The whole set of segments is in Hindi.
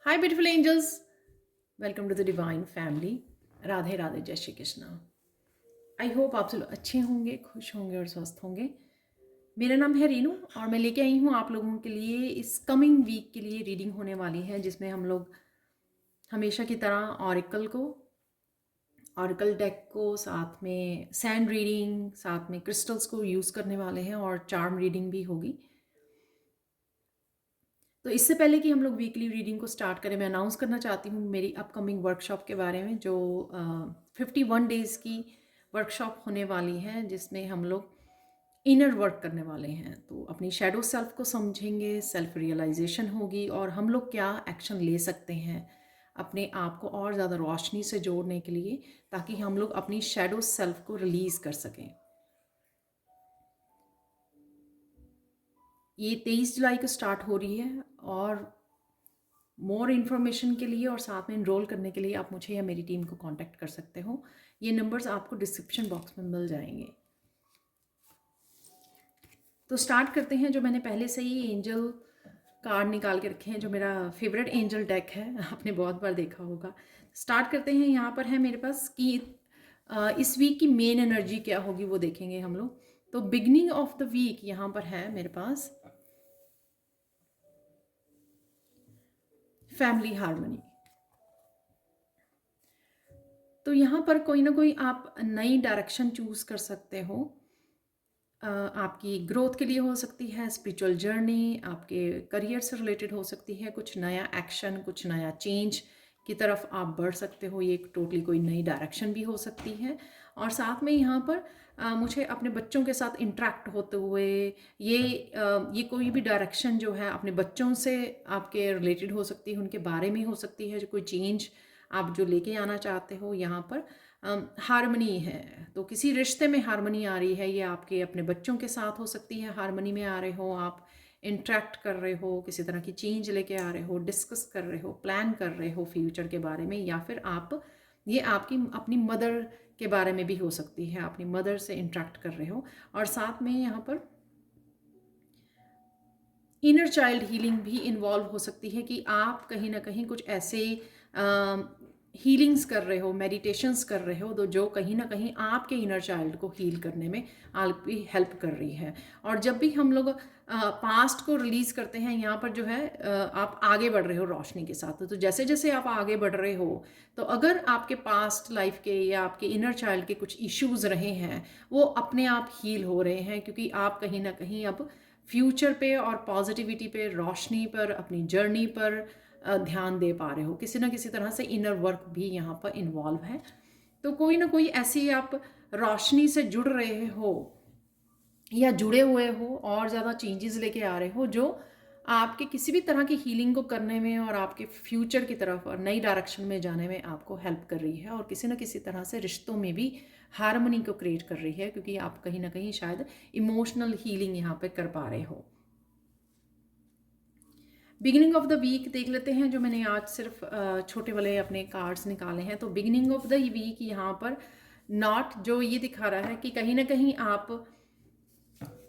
Hi beautiful angels, welcome to the divine family. Radhe Radhe, जय श्री कृष्णा। आई होप आप सब अच्छे होंगे, खुश होंगे और स्वस्थ होंगे। मेरा नाम है रीनू और मैं लेके आई हूँ आप लोगों के लिए इस कमिंग वीक के लिए रीडिंग होने वाली है, जिसमें हम लोग हमेशा की तरह ऑरिकल डेक को, साथ में सैंड रीडिंग, साथ में क्रिस्टल्स को यूज़ करने वाले हैं और चार्म रीडिंग भी होगी। तो इससे पहले कि हम लोग वीकली रीडिंग को स्टार्ट करें, मैं अनाउंस करना चाहती हूँ मेरी अपकमिंग वर्कशॉप के बारे में, जो 51 डेज़ की वर्कशॉप होने वाली है, जिसमें हम लोग इनर वर्क करने वाले हैं। तो अपनी शैडो सेल्फ को समझेंगे, सेल्फ रियलाइजेशन होगी और हम लोग क्या एक्शन ले सकते हैं अपने आप को और ज़्यादा रोशनी से जोड़ने के लिए, ताकि हम लोग अपनी शैडो सेल्फ को रिलीज़ कर सकें। ये 23 जुलाई को स्टार्ट हो रही है और मोर इन्फॉर्मेशन के लिए और साथ में इनरोल करने के लिए आप मुझे या मेरी टीम को कांटेक्ट कर सकते हो। ये नंबर्स आपको डिस्क्रिप्शन बॉक्स में मिल जाएंगे। तो स्टार्ट करते हैं। जो मैंने पहले से ही एंजल कार्ड निकाल के रखे हैं, जो मेरा फेवरेट एंजल डेक है, आपने बहुत बार देखा होगा। स्टार्ट करते हैं। यहाँ पर है मेरे पास कि इस वीक की मेन एनर्जी क्या होगी वो देखेंगे हम लोग। तो बिगनिंग ऑफ द वीक यहाँ पर है मेरे पास फैमिली हार्मनी। तो यहाँ पर कोई ना कोई आप नई डायरेक्शन चूज़ कर सकते हो। आपकी ग्रोथ के लिए हो सकती है, स्पिरिचुअल जर्नी, आपके करियर से रिलेटेड हो सकती है, कुछ नया एक्शन, कुछ नया चेंज की तरफ आप बढ़ सकते हो। ये एक टोटली कोई नई डायरेक्शन भी हो सकती है। और साथ में यहाँ पर मुझे अपने बच्चों के साथ इंटरेक्ट होते हुए ये कोई भी डायरेक्शन जो है अपने बच्चों से आपके रिलेटेड हो सकती है, उनके बारे में हो सकती है, जो कोई चेंज आप जो लेके आना चाहते हो। यहाँ पर हारमनी है, तो किसी रिश्ते में हारमनी आ रही है। ये आपके अपने बच्चों के साथ हो सकती है, हारमनी में आ रहे हो, आप इंटरेक्ट कर रहे हो, किसी तरह की चेंज लेके आ रहे हो, डिस्कस कर रहे हो, प्लान कर रहे हो फ्यूचर के बारे में, या फिर आप ये आपकी अपनी मदर के बारे में भी हो सकती है, अपनी मदर से इंटरेक्ट कर रहे हो। और साथ में यहाँ पर इनर चाइल्ड हीलिंग भी इन्वॉल्व हो सकती है कि आप कहीं ना कहीं कुछ ऐसे हीलिंग्स कर रहे हो, मेडिटेशंस कर रहे हो, तो जो कहीं ना कहीं आपके इनर चाइल्ड को हील करने में आपकी हेल्प कर रही है। और जब भी हम लोग पास्ट को रिलीज़ करते हैं, यहाँ पर जो है आप आगे बढ़ रहे हो रोशनी के साथ। तो जैसे जैसे आप आगे बढ़ रहे हो, तो अगर आपके पास्ट लाइफ के या आपके इनर चाइल्ड के कुछ इश्यूज रहे हैं, वो अपने आप हील हो रहे हैं, क्योंकि आप कहीं ना कहीं अब फ्यूचर पे और पॉजिटिविटी पे, रोशनी पर, अपनी जर्नी पर ध्यान दे पा रहे हो। किसी ना किसी तरह से इनर वर्क भी यहाँ पर इन्वॉल्व है। तो कोई ना कोई ऐसी आप रोशनी से जुड़ रहे हो या जुड़े हुए हो और ज़्यादा चेंजेस लेके आ रहे हो, जो आपके किसी भी तरह की हीलिंग को करने में और आपके फ्यूचर की तरफ और नई डायरेक्शन में जाने में आपको हेल्प कर रही है। और किसी न किसी तरह से रिश्तों में भी हार्मनी को क्रिएट कर रही है, क्योंकि आप कहीं ना कहीं शायद इमोशनल हीलिंग यहाँ पे कर पा रहे हो। बिगिनिंग ऑफ द वीक देख लेते हैं, जो मैंने आज सिर्फ छोटे वाले अपने कार्ड्स निकाले हैं। तो बिगिनिंग ऑफ द वीक यहाँ पर नॉट जो ये दिखा रहा है कि कहीं ना कहीं आप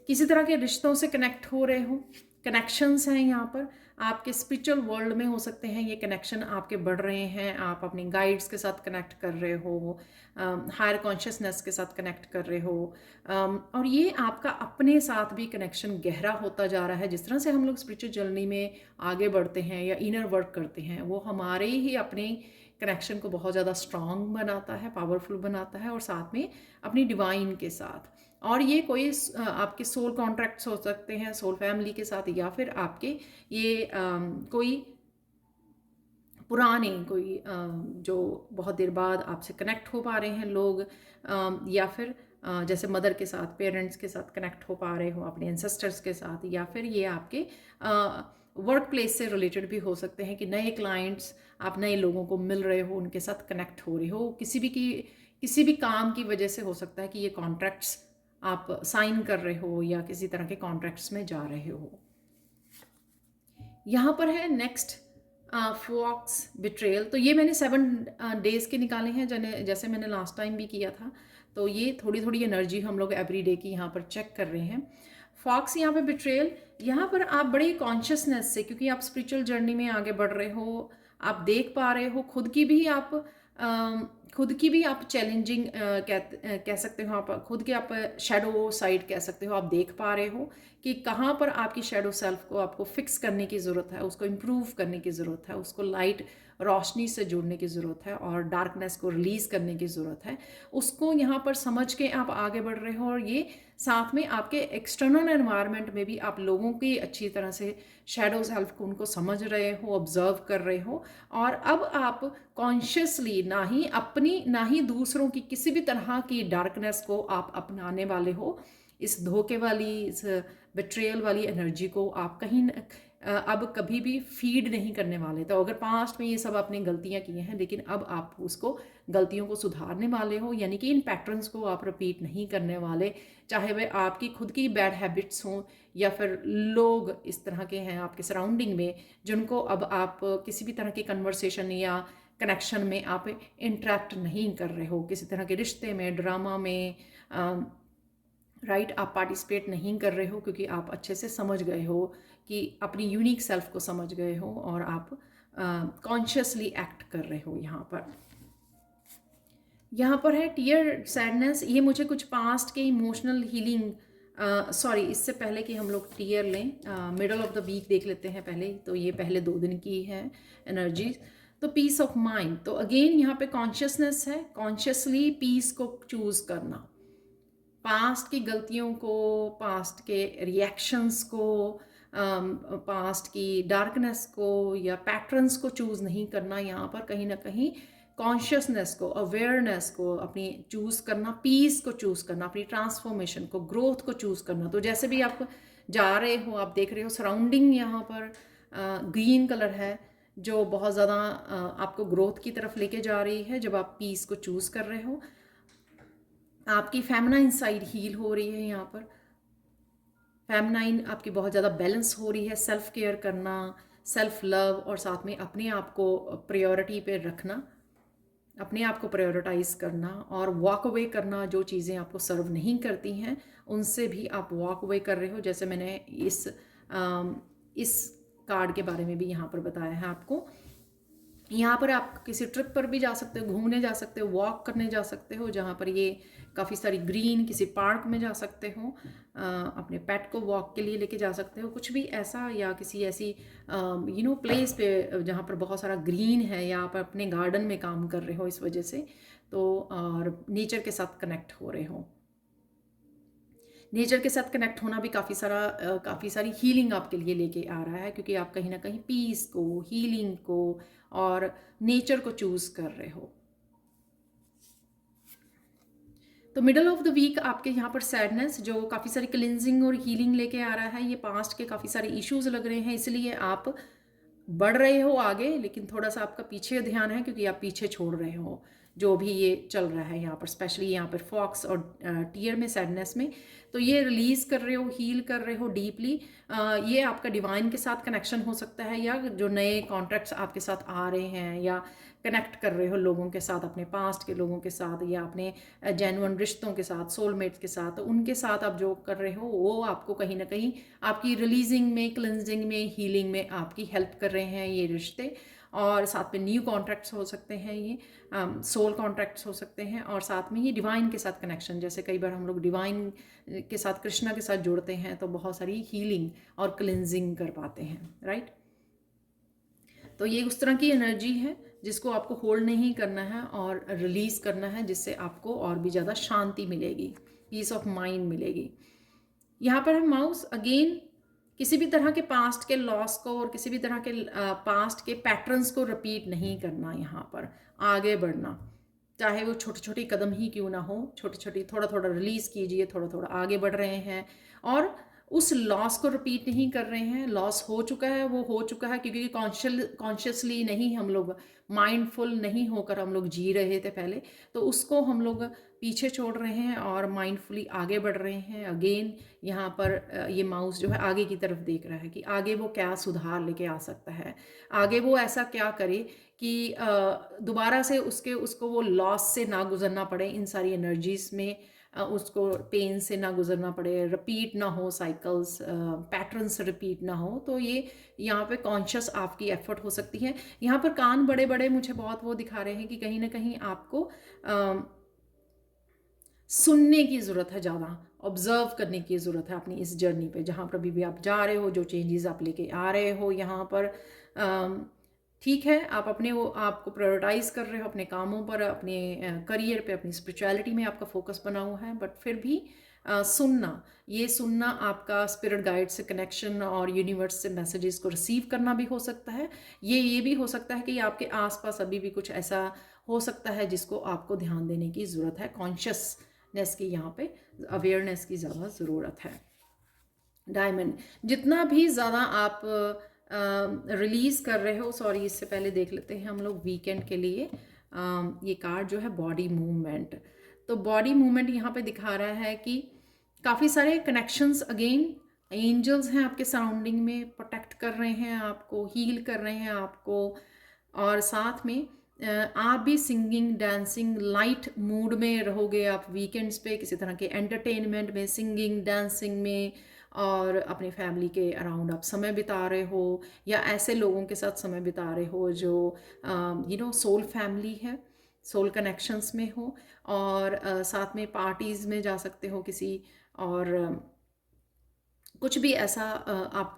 किसी तरह के रिश्तों से कनेक्ट हो रहे हो। कनेक्शंस हैं यहाँ पर, आपके स्पिरिचुअल वर्ल्ड में हो सकते हैं ये कनेक्शन आपके बढ़ रहे हैं। आप अपने गाइड्स के साथ कनेक्ट कर रहे हो, हायर कॉन्शियसनेस के साथ कनेक्ट कर रहे हो, और ये आपका अपने साथ भी कनेक्शन गहरा होता जा रहा है। जिस तरह से हम लोग स्पिरिचुअल जर्नी में आगे बढ़ते हैं या इनर वर्क करते हैं, वो हमारे ही अपने कनेक्शन को बहुत ज़्यादा स्ट्रांग बनाता है, पावरफुल बनाता है, और साथ में अपनी डिवाइन के साथ। और ये कोई आपके सोल कॉन्ट्रैक्ट्स हो सकते हैं सोल फैमिली के साथ, या फिर आपके ये कोई पुराने कोई जो बहुत देर बाद आपसे कनेक्ट हो पा रहे हैं लोग, या फिर जैसे मदर के साथ, पेरेंट्स के साथ कनेक्ट हो पा रहे हो, अपने एंसेस्टर्स के साथ, या फिर ये आपके वर्क प्लेस से रिलेटेड भी हो सकते हैं कि नए क्लाइंट्स, आप नए लोगों को मिल रहे हो, उनके साथ कनेक्ट हो रहे हो। किसी भी काम की वजह से हो सकता है कि ये कॉन्ट्रैक्ट्स आप साइन कर रहे हो या किसी तरह के कॉन्ट्रैक्ट्स में जा रहे हो। यहाँ पर है नेक्स्ट फॉक्स बिट्रेयल। तो ये मैंने 7 डेज के निकाले हैं, जैसे मैंने लास्ट टाइम भी किया था। तो ये थोड़ी थोड़ी एनर्जी हम लोग एवरी डे की यहाँ पर चेक कर रहे हैं। फॉक्स यहाँ पे बिट्रेयल, यहाँ पर आप बड़े कॉन्शियसनेस से, क्योंकि आप स्पिरिचुअल जर्नी में आगे बढ़ रहे हो, आप देख पा रहे हो खुद की भी आप चैलेंजिंग कह सकते हो, आप खुद के आप शेडो साइड कह सकते हो, आप देख पा रहे हो कि कहाँ पर आपकी शेडो सेल्फ को आपको फिक्स करने की ज़रूरत है, उसको इम्प्रूव करने की ज़रूरत है, उसको लाइट रोशनी से जोड़ने की ज़रूरत है और डार्कनेस को रिलीज़ करने की ज़रूरत है। उसको यहाँ पर समझ के आप आगे बढ़ रहे हो, और ये साथ में आपके एक्सटर्नल एनवायरनमेंट में भी आप लोगों की अच्छी तरह से शेडो सेल्फ को उनको समझ रहे हो, ऑब्जर्व कर रहे हो। और अब आप कॉन्शियसली ना ही दूसरों की किसी भी तरह की डार्कनेस को आप अपनाने वाले हो। इस धोखे वाली, इस बिट्रेयल वाली एनर्जी को आप अब कभी भी फीड नहीं करने वाले। तो अगर पास्ट में ये सब आपने गलतियां की हैं, लेकिन अब आप उसको गलतियों को सुधारने वाले हो, यानी कि इन पैटर्न्स को आप रिपीट नहीं करने वाले, चाहे वह आपकी खुद की बैड हैबिट्स हों या फिर लोग इस तरह के हैं आपके सराउंडिंग में जिनको अब आप किसी भी तरह की कन्वर्सेशन या कनेक्शन में आप इंटरेक्ट नहीं कर रहे हो, किसी तरह के रिश्ते में, ड्रामा में राइट आप पार्टिसिपेट नहीं कर रहे हो, क्योंकि आप अच्छे से समझ गए हो कि अपनी यूनिक सेल्फ को समझ गए हो और आप कॉन्शियसली एक्ट कर रहे हो। यहाँ पर है टीयर सैडनेस। ये मुझे कुछ पास्ट के इमोशनल हीलिंग, सॉरी इससे पहले कि हम लोग टीयर लें, मिडल ऑफ द वीक देख लेते हैं पहले। तो ये पहले 2 दिन की है एनर्जी। तो पीस ऑफ माइंड, तो अगेन यहाँ पे कॉन्शियसनेस है, कॉन्शियसली पीस को चूज़ करना, पास्ट की गलतियों को, पास्ट के रिएक्शंस को, पास्ट की डार्कनेस को या पैटर्न्स को चूज़ नहीं करना। यहाँ पर कहीं ना कहीं कॉन्शियसनेस को, अवेयरनेस को अपनी चूज़ करना, पीस को चूज़ करना, अपनी ट्रांसफॉर्मेशन को, ग्रोथ को चूज़ करना। तो जैसे भी आप जा रहे हो, आप देख रहे हो सराउंडिंग यहाँ पर ग्रीन कलर है जो बहुत ज़्यादा आपको ग्रोथ की तरफ लेके जा रही है जब आप पीस को चूज़ कर रहे हो। आपकी फेमिनाइन साइड हील हो रही है, यहाँ पर फेमिनाइन आपकी बहुत ज़्यादा बैलेंस हो रही है। सेल्फ केयर करना, सेल्फ लव, और साथ में अपने आप को प्रायोरिटी पे रखना, अपने आप को प्रायोरिटाइज करना और वॉक अवे करना। जो चीज़ें आपको सर्व नहीं करती हैं उनसे भी आप वॉक अवे कर रहे हो, जैसे मैंने इस कार्ड के बारे में भी यहाँ पर बताया है आपको। यहाँ पर आप किसी ट्रिप पर भी जा सकते हो, घूमने जा सकते हो, वॉक करने जा सकते हो, जहाँ पर ये काफ़ी सारी ग्रीन, किसी पार्क में जा सकते हो, अपने पेट को वॉक के लिए लेके जा सकते हो, कुछ भी ऐसा, या किसी ऐसी प्लेस पे जहाँ पर बहुत सारा ग्रीन है, या आप अपने गार्डन में काम कर रहे हो इस वजह से, तो और नेचर के साथ कनेक्ट हो रहे हो। नेचर के साथ कनेक्ट होना भी काफ़ी सारी हीलिंग आपके लिए लेके आ रहा है, क्योंकि आप कहीं ना कहीं पीस को, हीलिंग को और नेचर को चूज कर रहे हो। तो मिडल ऑफ द वीक आपके यहाँ पर सैडनेस जो काफ़ी सारी क्लिनजिंग और हीलिंग लेके आ रहा है। ये पास्ट के काफ़ी सारे इश्यूज लग रहे हैं, इसलिए आप बढ़ रहे हो आगे, लेकिन थोड़ा सा आपका पीछे ध्यान है, क्योंकि आप पीछे छोड़ रहे हो जो भी ये चल रहा है यहाँ पर, स्पेशली यहाँ पर फॉक्स और टीयर में, सैडनेस में। तो ये रिलीज कर रहे हो, हील कर रहे हो डीपली। ये आपका डिवाइन के साथ कनेक्शन हो सकता है, या जो नए कॉन्ट्रैक्ट्स आपके साथ आ रहे हैं, या कनेक्ट कर रहे हो लोगों के साथ, अपने पास्ट के लोगों के साथ, या अपने जेन्युइन रिश्तों के साथ, सोलमेट्स के साथ, तो उनके साथ आप जो कर रहे हो वो आपको कहीं ना कहीं आपकी रिलीजिंग में, क्लिनजिंग में, हीलिंग में आपकी हेल्प कर रहे हैं ये रिश्ते। और साथ में न्यू कॉन्ट्रैक्ट्स हो सकते हैं, ये सोल कॉन्ट्रैक्ट्स हो सकते हैं, और साथ में ये डिवाइन के साथ कनेक्शन, जैसे कई बार हम लोग डिवाइन के साथ, कृष्णा के साथ जुड़ते हैं तो बहुत सारी हीलिंग और क्लिनजिंग कर पाते हैं, राइट। तो ये उस तरह की एनर्जी है जिसको आपको होल्ड नहीं करना है और रिलीज करना है, जिससे आपको और भी ज़्यादा शांति मिलेगी, पीस ऑफ माइंड मिलेगी। यहाँ पर है माउस। अगेन किसी भी तरह के पास्ट के लॉस को और किसी भी तरह के पास्ट के पैटर्न्स को रिपीट नहीं करना, यहाँ पर आगे बढ़ना, चाहे वो छोटी छोटी कदम ही क्यों ना हो, छोटी छोटी थोड़ा थोड़ा रिलीज कीजिए, थोड़ा थोड़ा आगे बढ़ रहे हैं, और उस लॉस को रिपीट नहीं कर रहे हैं। लॉस हो चुका है, वो हो चुका है, क्योंकि कॉन्शियसली नहीं, हम लोग माइंडफुल नहीं होकर हम लोग जी रहे थे पहले, तो उसको हम लोग पीछे छोड़ रहे हैं और माइंडफुली आगे बढ़ रहे हैं। अगेन यहाँ पर ये माउस जो है आगे की तरफ देख रहा है कि आगे वो क्या सुधार लेके आ सकता है, आगे वो ऐसा क्या करे कि दोबारा से उसको वो लॉस से ना गुजरना पड़े इन सारी एनर्जीज में, उसको पेन से ना गुजरना पड़े, रिपीट ना हो साइकिल्स, पैटर्न्स रिपीट ना हो। तो ये यहाँ पे कॉन्शियस आपकी एफर्ट हो सकती है। यहाँ पर कान बड़े बड़े मुझे बहुत वो दिखा रहे हैं कि कहीं ना कहीं आपको सुनने की ज़रूरत है, ज़्यादा ऑब्जर्व करने की ज़रूरत है अपनी इस जर्नी पे, जहाँ पर भी आप जा रहे हो, जो चेंजेस आप लेके आ रहे हो यहाँ पर। ठीक है, आप अपने वो आपको प्रायोरिटाइज कर रहे हो अपने कामों पर, अपने करियर पे, अपनी स्पिरिचुअलिटी में आपका फोकस बना हुआ है, बट फिर भी सुनना आपका स्पिरिट गाइड से कनेक्शन और यूनिवर्स से मैसेजेस को रिसीव करना भी हो सकता है। ये भी हो सकता है कि आपके आसपास अभी भी कुछ ऐसा हो सकता है जिसको आपको ध्यान देने की ज़रूरत है। कॉन्शियसनेस की यहाँ पे अवेयरनेस की ज़्यादा ज़रूरत है। डायमंड, जितना भी ज़्यादा आप रिलीज़ कर रहे हो, सॉरी इससे पहले देख लेते हैं हम लोग वीकेंड के लिए ये कार्ड जो है बॉडी मूवमेंट। तो बॉडी मूवमेंट यहाँ पे दिखा रहा है कि काफ़ी सारे कनेक्शंस, अगेन एंजल्स हैं आपके सराउंडिंग में, प्रोटेक्ट कर रहे हैं आपको, हील कर रहे हैं आपको, और साथ में आप भी सिंगिंग, डांसिंग, लाइट मूड में रहोगे आप वीकेंड्स पे, किसी तरह के एंटरटेनमेंट में, सिंगिंग, डांसिंग में, और अपने फैमिली के अराउंड आप समय बिता रहे हो, या ऐसे लोगों के साथ समय बिता रहे हो जो सोल फैमिली है, सोल कनेक्शंस में हो, और साथ में पार्टीज़ में जा सकते हो किसी, और कुछ भी ऐसा आप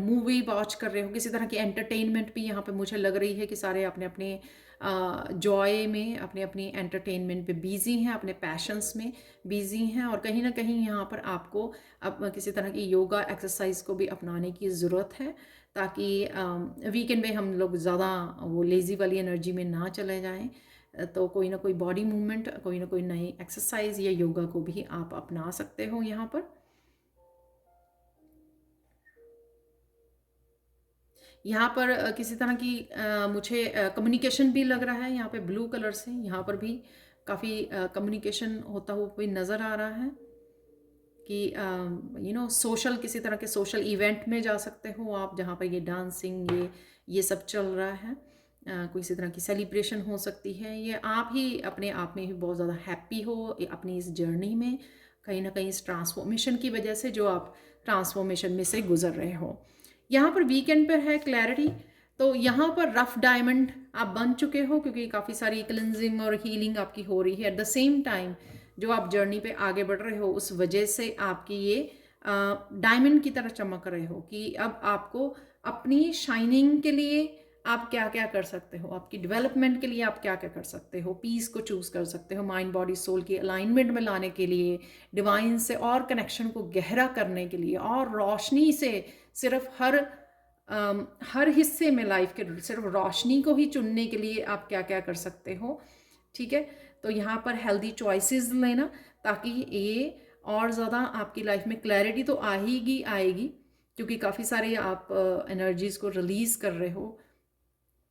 मूवी वॉच कर रहे हो, किसी तरह की एंटरटेनमेंट भी यहाँ पे मुझे लग रही है कि सारे अपने अपने जॉय में, अपने अपनी एंटरटेनमेंट पे बिजी हैं, अपने पैशंस में बिजी हैं, और कहीं ना कहीं यहाँ पर आपको अब किसी तरह की योगा एक्सरसाइज को भी अपनाने की ज़रूरत है, ताकि वीकेंड में हम लोग ज़्यादा वो लेज़ी वाली एनर्जी में ना चले जाएं। तो कोई ना कोई बॉडी मूवमेंट, कोई ना कोई नई एक्सरसाइज या योगा को भी आप अपना सकते हो यहाँ पर। यहाँ पर किसी तरह की मुझे कम्युनिकेशन भी लग रहा है, यहाँ पे ब्लू कलर से यहाँ पर भी काफ़ी कम्युनिकेशन होता हुआ भी नज़र आ रहा है कि सोशल, किसी तरह के सोशल इवेंट में जा सकते हो आप, जहाँ पर ये डांसिंग, ये सब चल रहा है। कोई इसी तरह की सेलिब्रेशन हो सकती है, ये आप ही अपने आप में ही बहुत ज़्यादा हैप्पी हो अपनी इस जर्नी में, कहीं ना कहीं इस ट्रांसफॉर्मेशन की वजह से, जो आप ट्रांसफॉर्मेशन में से गुजर रहे हो। यहाँ पर वीकेंड पर है क्लैरिटी, तो यहाँ पर रफ डायमंड आप बन चुके हो, क्योंकि काफ़ी सारी क्लिनजिंग और हीलिंग आपकी हो रही है। एट द सेम टाइम जो आप जर्नी पे आगे बढ़ रहे हो, उस वजह से आपकी ये डायमंड की तरह चमक रहे हो, कि अब आपको अपनी शाइनिंग के लिए आप क्या क्या कर सकते हो, आपकी डेवलपमेंट के लिए आप क्या क्या कर सकते हो, पीस को चूज़ कर सकते हो, माइंड बॉडी सोल की अलाइनमेंट में लाने के लिए, डिवाइन से और कनेक्शन को गहरा करने के लिए, और रोशनी से सिर्फ हर हिस्से में लाइफ के सिर्फ रोशनी को ही चुनने के लिए आप क्या क्या कर सकते हो। ठीक है, तो यहाँ पर हेल्दी चॉइसेस लेना, ताकि ये और ज़्यादा आपकी लाइफ में क्लैरिटी तो आएगी, क्योंकि काफ़ी सारे आप एनर्जीज़ को रिलीज़ कर रहे हो।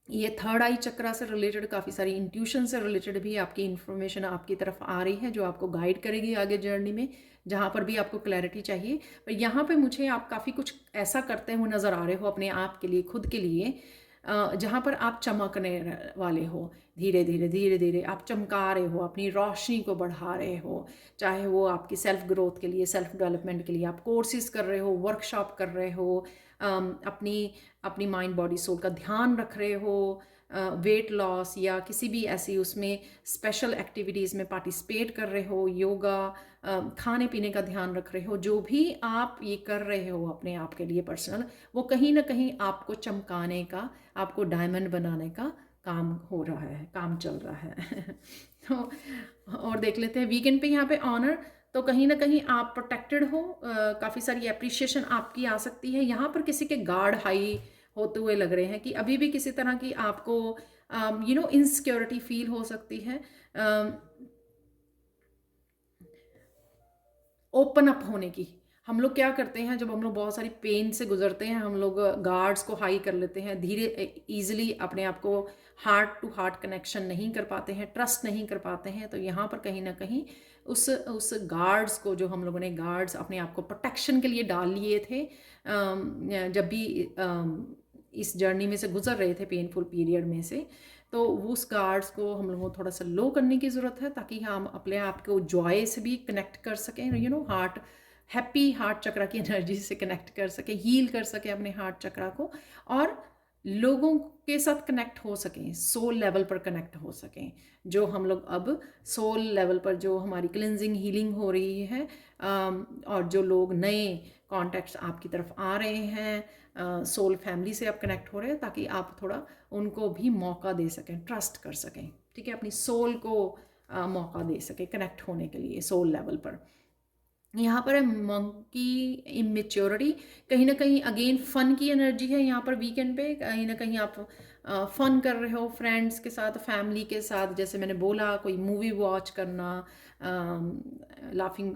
ये थर्ड आई चक्रा से रिलेटेड, काफ़ी सारी इंट्यूशन से रिलेटेड भी आपकी इन्फॉर्मेशन आपकी तरफ आ रही है, जो आपको गाइड करेगी आगे जर्नी में, जहाँ पर भी आपको क्लैरिटी चाहिए। पर यहाँ पे मुझे आप काफ़ी कुछ ऐसा करते हुए नज़र आ रहे हो अपने आप के लिए, खुद के लिए, जहाँ पर आप चमकने वाले हो, धीरे धीरे धीरे धीरे आप चमका रहे हो, अपनी रोशनी को बढ़ा रहे हो, चाहे वो आपकी सेल्फ ग्रोथ के लिए, सेल्फ डेवलपमेंट के लिए आप कोर्सेज कर रहे हो, वर्कशॉप कर रहे हो, अपनी अपनी माइंड बॉडी सोल का ध्यान रख रहे हो, वेट लॉस या किसी भी ऐसी उसमें स्पेशल एक्टिविटीज़ में पार्टिसिपेट कर रहे हो, योगा, खाने पीने का ध्यान रख रहे हो, जो भी आप ये कर रहे हो अपने आप के लिए पर्सनल, वो कहीं ना कहीं आपको चमकाने का, आपको डायमंड बनाने का काम हो रहा है, काम चल रहा है। तो और देख लेते हैं वीकेंड पे यहाँ पे ऑनर, तो कहीं ना कहीं आप प्रोटेक्टेड हो, काफ़ी सारी अप्रिशिएशन आपकी आ सकती है। यहाँ पर किसी के गार्ड हाई होते हुए लग रहे हैं, कि अभी भी किसी तरह की आपको इनसिक्योरिटी फील हो सकती है। ओपन अप होने की, हम लोग क्या करते हैं, जब हम लोग बहुत सारी पेन से गुजरते हैं, हम लोग गार्ड्स को हाई कर लेते हैं, धीरे ईजिली अपने आप को हार्ट टू हार्ट कनेक्शन नहीं कर पाते हैं, ट्रस्ट नहीं कर पाते हैं। तो यहाँ पर कहीं ना कहीं उस गार्ड्स को, जो हम लोगों ने गार्ड्स अपने आप को प्रोटेक्शन के लिए डाल लिए थे, जब भी इस जर्नी में से गुजर रहे थे, पेनफुल पीरियड में से, तो उस गार्ड्स को हम लोगों को थोड़ा सा लो करने की ज़रूरत है, ताकि हम अपने आप को जॉय से भी कनेक्ट कर सकें, हार्ट, हैप्पी हार्ट चक्रा की एनर्जी से कनेक्ट कर सकें, हील कर सकें अपने हार्ट चक्रा को, और लोगों के साथ कनेक्ट हो सकें, सोल लेवल पर कनेक्ट हो सकें। जो हम लोग अब सोल लेवल पर जो हमारी क्लिनजिंग हीलिंग हो रही है, और जो लोग नए कॉन्टैक्ट्स आपकी तरफ आ रहे हैं, सोल फैमिली से आप कनेक्ट हो रहे हैं, ताकि आप थोड़ा उनको भी मौका दे सकें, ट्रस्ट कर सकें, ठीक है, अपनी सोल को मौका दे सकें कनेक्ट होने के लिए सोल लेवल पर। यहाँ पर है मंकी इमेच्योरिटी, कहीं ना कहीं अगेन फन की एनर्जी है यहाँ पर वीकेंड पे, कहीं ना कहीं आप फन कर रहे हो फ्रेंड्स के साथ, फैमिली के साथ, जैसे मैंने बोला कोई मूवी वॉच करना, लाफिंग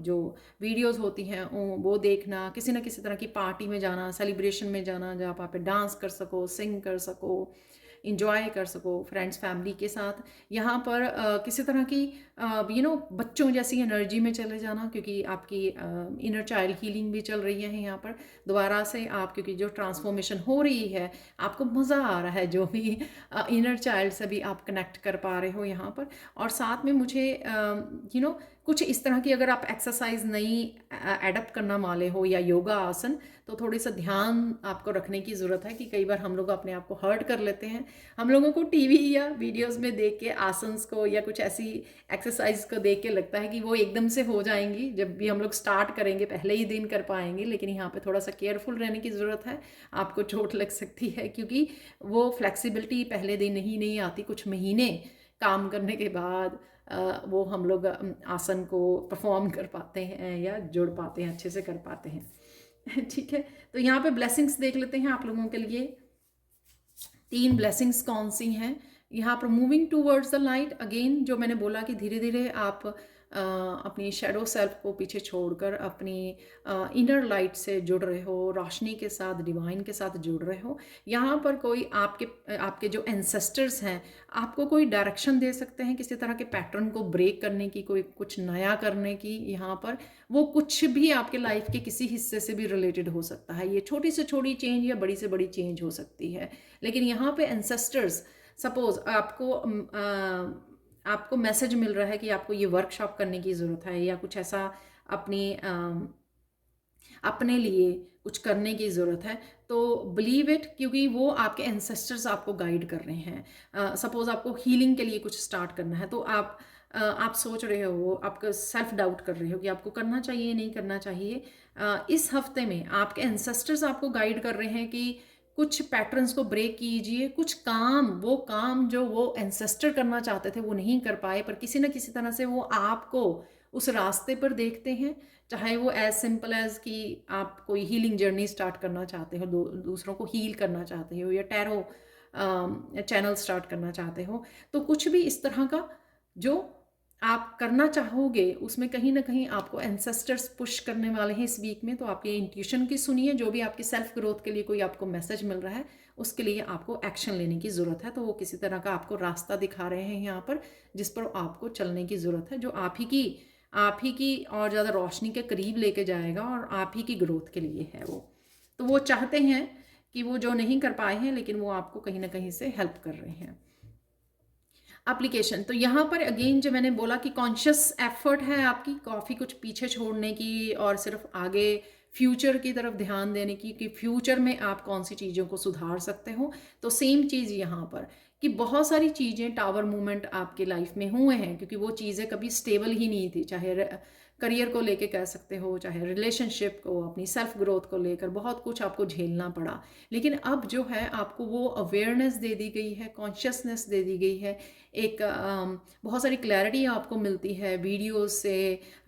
जो वीडियोस होती हैं वो देखना, किसी ना किसी तरह की पार्टी में जाना, सेलिब्रेशन में जाना, जहाँ आप डांस कर सको, सिंग कर सको, इंजॉय कर सको फ्रेंड्स फैमिली के साथ। यहाँ पर किसी तरह की बच्चों जैसी एनर्जी में चले जाना, क्योंकि आपकी इनर चाइल्ड हीलिंग भी चल रही है यहाँ पर दोबारा से। आप क्योंकि जो ट्रांसफॉर्मेशन हो रही है, आपको मज़ा आ रहा है, जो भी इनर चाइल्ड से भी आप कनेक्ट कर पा रहे हो यहाँ पर। और साथ में मुझे कुछ इस तरह की अगर आप एक्सरसाइज नई एडप्ट करना वाले हो, या योगा आसन, तो थोड़ी सा ध्यान आपको रखने की ज़रूरत है कि कई बार हम लोग अपने आप को हर्ट कर लेते हैं। हम लोगों को टीवी या वीडियोस में देख के आसन्स को या कुछ ऐसी एक्सरसाइज को देख के लगता है कि वो एकदम से हो जाएंगी, जब भी हम लोग स्टार्ट करेंगे पहले ही दिन कर पाएंगे, लेकिन यहाँ पे थोड़ा सा केयरफुल रहने की ज़रूरत है। आपको चोट लग सकती है, क्योंकि वो फ्लेक्सिबिलिटी पहले दिन ही नहीं आती, कुछ महीने काम करने के बाद वो हम लोग आसन को परफॉर्म कर पाते हैं या जुड़ पाते हैं, अच्छे से कर पाते हैं। ठीक है, तो यहाँ पे ब्लेसिंग्स देख लेते हैं आप लोगों के लिए। 3 ब्लेसिंग्स कौन सी हैं यहाँ पर? Moving towards the light, again जो मैंने बोला कि धीरे धीरे आप अपनी शेडो सेल्फ को पीछे छोड़कर अपनी इनर लाइट से जुड़ रहे हो, रोशनी के साथ, डिवाइन के साथ जुड़ रहे हो। यहाँ पर कोई आपके जो एंसेस्टर्स हैं आपको कोई डायरेक्शन दे सकते हैं, किसी तरह के पैटर्न को ब्रेक करने की, कोई कुछ नया करने की। यहाँ पर वो कुछ भी आपके लाइफ के किसी हिस्से से भी रिलेटेड हो सकता है, ये छोटी से छोटी चेंज या बड़ी से बड़ी चेंज हो सकती है। लेकिन यहाँ पे एंसेस्टर्स, सपोज आपको मैसेज मिल रहा है कि आपको ये वर्कशॉप करने की ज़रूरत है, या कुछ ऐसा अपने लिए कुछ करने की ज़रूरत है, तो बिलीव इट, क्योंकि वो आपके एंसेस्टर्स आपको गाइड कर रहे हैं। सपोज आपको हीलिंग के लिए कुछ स्टार्ट करना है, तो आप सोच रहे हो, आपका सेल्फ डाउट कर रहे हो कि आपको करना चाहिए नहीं करना चाहिए। इस हफ्ते में आपके एंसेस्टर्स आपको गाइड कर रहे हैं कि कुछ पैटर्न्स को ब्रेक कीजिए, कुछ वो काम जो वो एंसेस्टर करना चाहते थे वो नहीं कर पाए, पर किसी न किसी तरह से वो आपको उस रास्ते पर देखते हैं। चाहे वो एज सिंपल एज कि आप कोई हीलिंग जर्नी स्टार्ट करना चाहते हो, दूसरों को हील करना चाहते हो, या टैरो चैनल स्टार्ट करना चाहते हो, तो कुछ भी इस तरह का जो आप करना चाहोगे, उसमें कहीं ना कहीं आपको एंसेस्टर्स पुश करने वाले हैं इस वीक में। तो आपके इंट्यूशन की सुनिए, जो भी आपकी सेल्फ ग्रोथ के लिए कोई आपको मैसेज मिल रहा है, उसके लिए आपको एक्शन लेने की ज़रूरत है। तो वो किसी तरह का आपको रास्ता दिखा रहे हैं यहाँ पर, जिस पर आपको चलने की ज़रूरत है, जो आप ही की और ज़्यादा रोशनी के करीब लेके जाएगा, और आप ही की ग्रोथ के लिए है वो। तो वो चाहते हैं कि वो जो नहीं कर पाए हैं, लेकिन वो आपको कहीं ना कहीं से हेल्प कर रहे हैं। एप्लीकेशन, तो यहाँ पर अगेन जो मैंने बोला कि कॉन्शियस एफर्ट है आपकी, काफ़ी कुछ पीछे छोड़ने की, और सिर्फ आगे फ्यूचर की तरफ ध्यान देने की, कि फ्यूचर में आप कौन सी चीज़ों को सुधार सकते हो। तो सेम चीज़ यहाँ पर कि बहुत सारी चीज़ें टावर मूवमेंट आपके लाइफ में हुए हैं, क्योंकि वो चीज़ें कभी स्टेबल ही नहीं थी, चाहे करियर को लेके कह सकते हो, चाहे रिलेशनशिप को, अपनी सेल्फ ग्रोथ को लेकर बहुत कुछ आपको झेलना पड़ा। लेकिन अब जो है आपको वो अवेयरनेस दे दी गई है, कॉन्शियसनेस दे दी गई है, एक बहुत सारी क्लैरिटी आपको मिलती है वीडियोस से,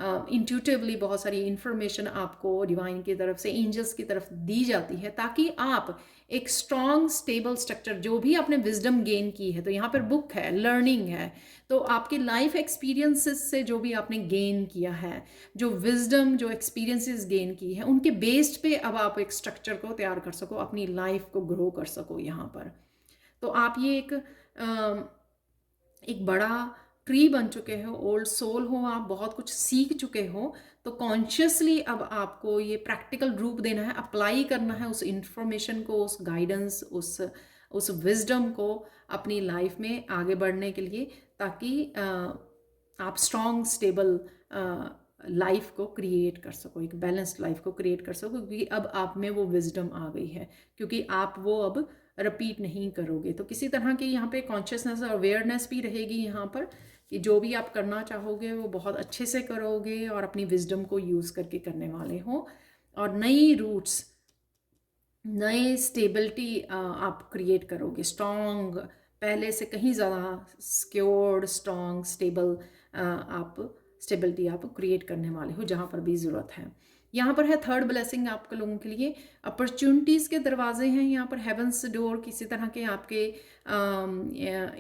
इंट्यूटिवली बहुत सारी इंफॉर्मेशन आपको डिवाइन की तरफ से, एंजल्स की तरफ दी जाती है, ताकि आप एक स्ट्रॉन्ग स्टेबल स्ट्रक्चर, जो भी आपने विजडम गेन की है, तो यहाँ पर बुक है, लर्निंग है, तो आपकी लाइफ एक्सपीरियंसेस से जो भी आपने गेन किया है, जो विजडम, जो एक्सपीरियंसेस गेन की है, उनके बेस्ड पे अब आप एक स्ट्रक्चर को तैयार कर सको, अपनी लाइफ को ग्रो कर सको यहाँ पर। तो आप ये एक बड़ा ट्री बन चुके हो, ओल्ड सोल हो, आप बहुत कुछ सीख चुके हो। तो कॉन्शियसली अब आपको ये प्रैक्टिकल रूप देना है, अप्लाई करना है उस इंफॉर्मेशन को, उस गाइडेंस, उस विजडम को अपनी लाइफ में आगे बढ़ने के लिए, ताकि आप स्ट्रॉन्ग स्टेबल लाइफ को क्रिएट कर सको, एक बैलेंस्ड लाइफ को क्रिएट कर सको, क्योंकि अब आप में वो विजडम आ गई है, क्योंकि आप वो अब रिपीट नहीं करोगे। तो किसी तरह की यहाँ पे कॉन्शियसनेस और अवेयरनेस भी रहेगी यहाँ पर, कि जो भी आप करना चाहोगे वो बहुत अच्छे से करोगे और अपनी विजडम को यूज़ करके करने वाले हो, और नई रूट्स, नए स्टेबिलिटी आप क्रिएट करोगे, स्ट्रॉन्ग, पहले से कहीं ज़्यादा सिक्योर्ड, स्ट्रॉन्ग, स्टेबल आप स्टेबिलिटी आप क्रिएट करने वाले हो जहाँ पर भी ज़रूरत है। यहाँ पर है थर्ड ब्लेसिंग आपके लोगों के लिए, अपॉर्चुनिटीज़ के दरवाजे हैं यहाँ पर, हेवंस डोर, किसी तरह के आपके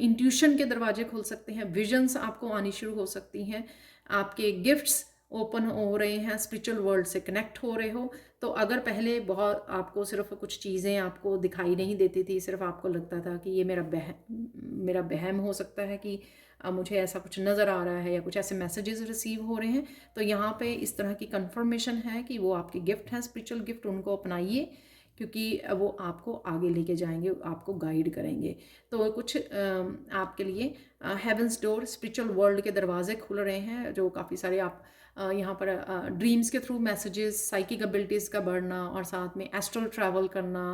इंट्यूशन के दरवाजे खुल सकते हैं, विजन्स आपको आनी शुरू हो सकती हैं, आपके गिफ्ट्स ओपन हो रहे हैं, स्पिरिचुअल वर्ल्ड से कनेक्ट हो रहे हो। तो अगर पहले बहुत आपको सिर्फ कुछ चीज़ें आपको दिखाई नहीं देती थी, सिर्फ आपको लगता था कि ये मेरा बहम हो सकता है कि मुझे ऐसा कुछ नज़र आ रहा है या कुछ ऐसे मैसेजेस रिसीव हो रहे हैं, तो यहाँ पे इस तरह की कंफर्मेशन है कि वो आपके गिफ्ट हैं, स्पिरिचुअल गिफ्ट, उनको अपनाइए, क्योंकि वो आपको आगे लेके जाएंगे, आपको गाइड करेंगे। तो कुछ आपके लिए हेवंस डोर, स्पिरिचुअल वर्ल्ड के दरवाजे खुल रहे हैं, जो काफ़ी सारे आप यहाँ पर ड्रीम्स के थ्रू मैसेजेस, साइकिक एबिलिटीज़ का बढ़ना, और साथ में एस्ट्रल ट्रैवल करना,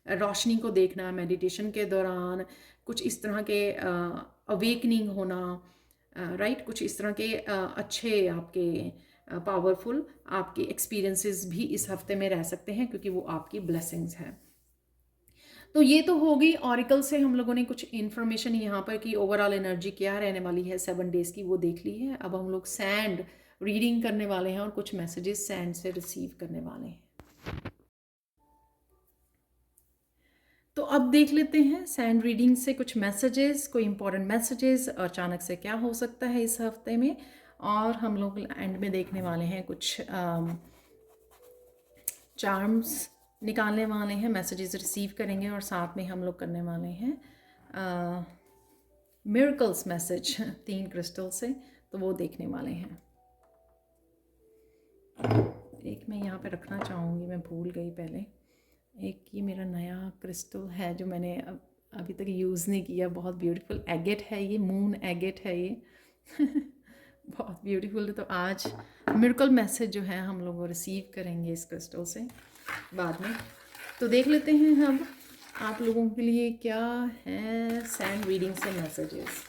रोशनी को देखना मेडिटेशन के दौरान, कुछ इस तरह के अवेकनिंग होना, राइट, कुछ इस तरह के अच्छे आपके पावरफुल आपके एक्सपीरियंसेस भी इस हफ्ते में रह सकते हैं, क्योंकि वो आपकी ब्लेसिंग्स हैं। तो ये तो होगी ऑरिकल से हम लोगों ने कुछ इन्फॉर्मेशन यहाँ पर कि ओवरऑल एनर्जी क्या रहने वाली है 7 डेज़ की, वो देख ली है। अब हम लोग सैंड रीडिंग करने वाले हैं और कुछ मैसेजेस सैंड से रिसीव करने वाले हैं। तो अब देख लेते हैं सैंड रीडिंग से कुछ मैसेजेस, कोई इंपॉर्टेंट मैसेजेस अचानक से क्या हो सकता है इस हफ्ते में, और हम लोग एंड में देखने वाले हैं कुछ चार्म्स निकालने वाले हैं, मैसेजेस रिसीव करेंगे, और साथ में हम लोग करने वाले हैं मिरेकल्स मैसेज 3 क्रिस्टल से, तो वो देखने वाले हैं। एक मैं यहाँ पे रखना चाहूँगी, मैं भूल गई पहले, एक ये मेरा नया क्रिस्टल है जो मैंने अभी तक यूज़ नहीं किया, बहुत ब्यूटीफुल एगेट है ये, मून एगेट है ये बहुत ब्यूटीफुल है। तो आज मिरेकल मैसेज जो है हम लोग रिसीव करेंगे इस क्रिस्टल से बाद में। तो देख लेते हैं हम आप लोगों के लिए क्या है सैंड रीडिंग से मैसेजेस।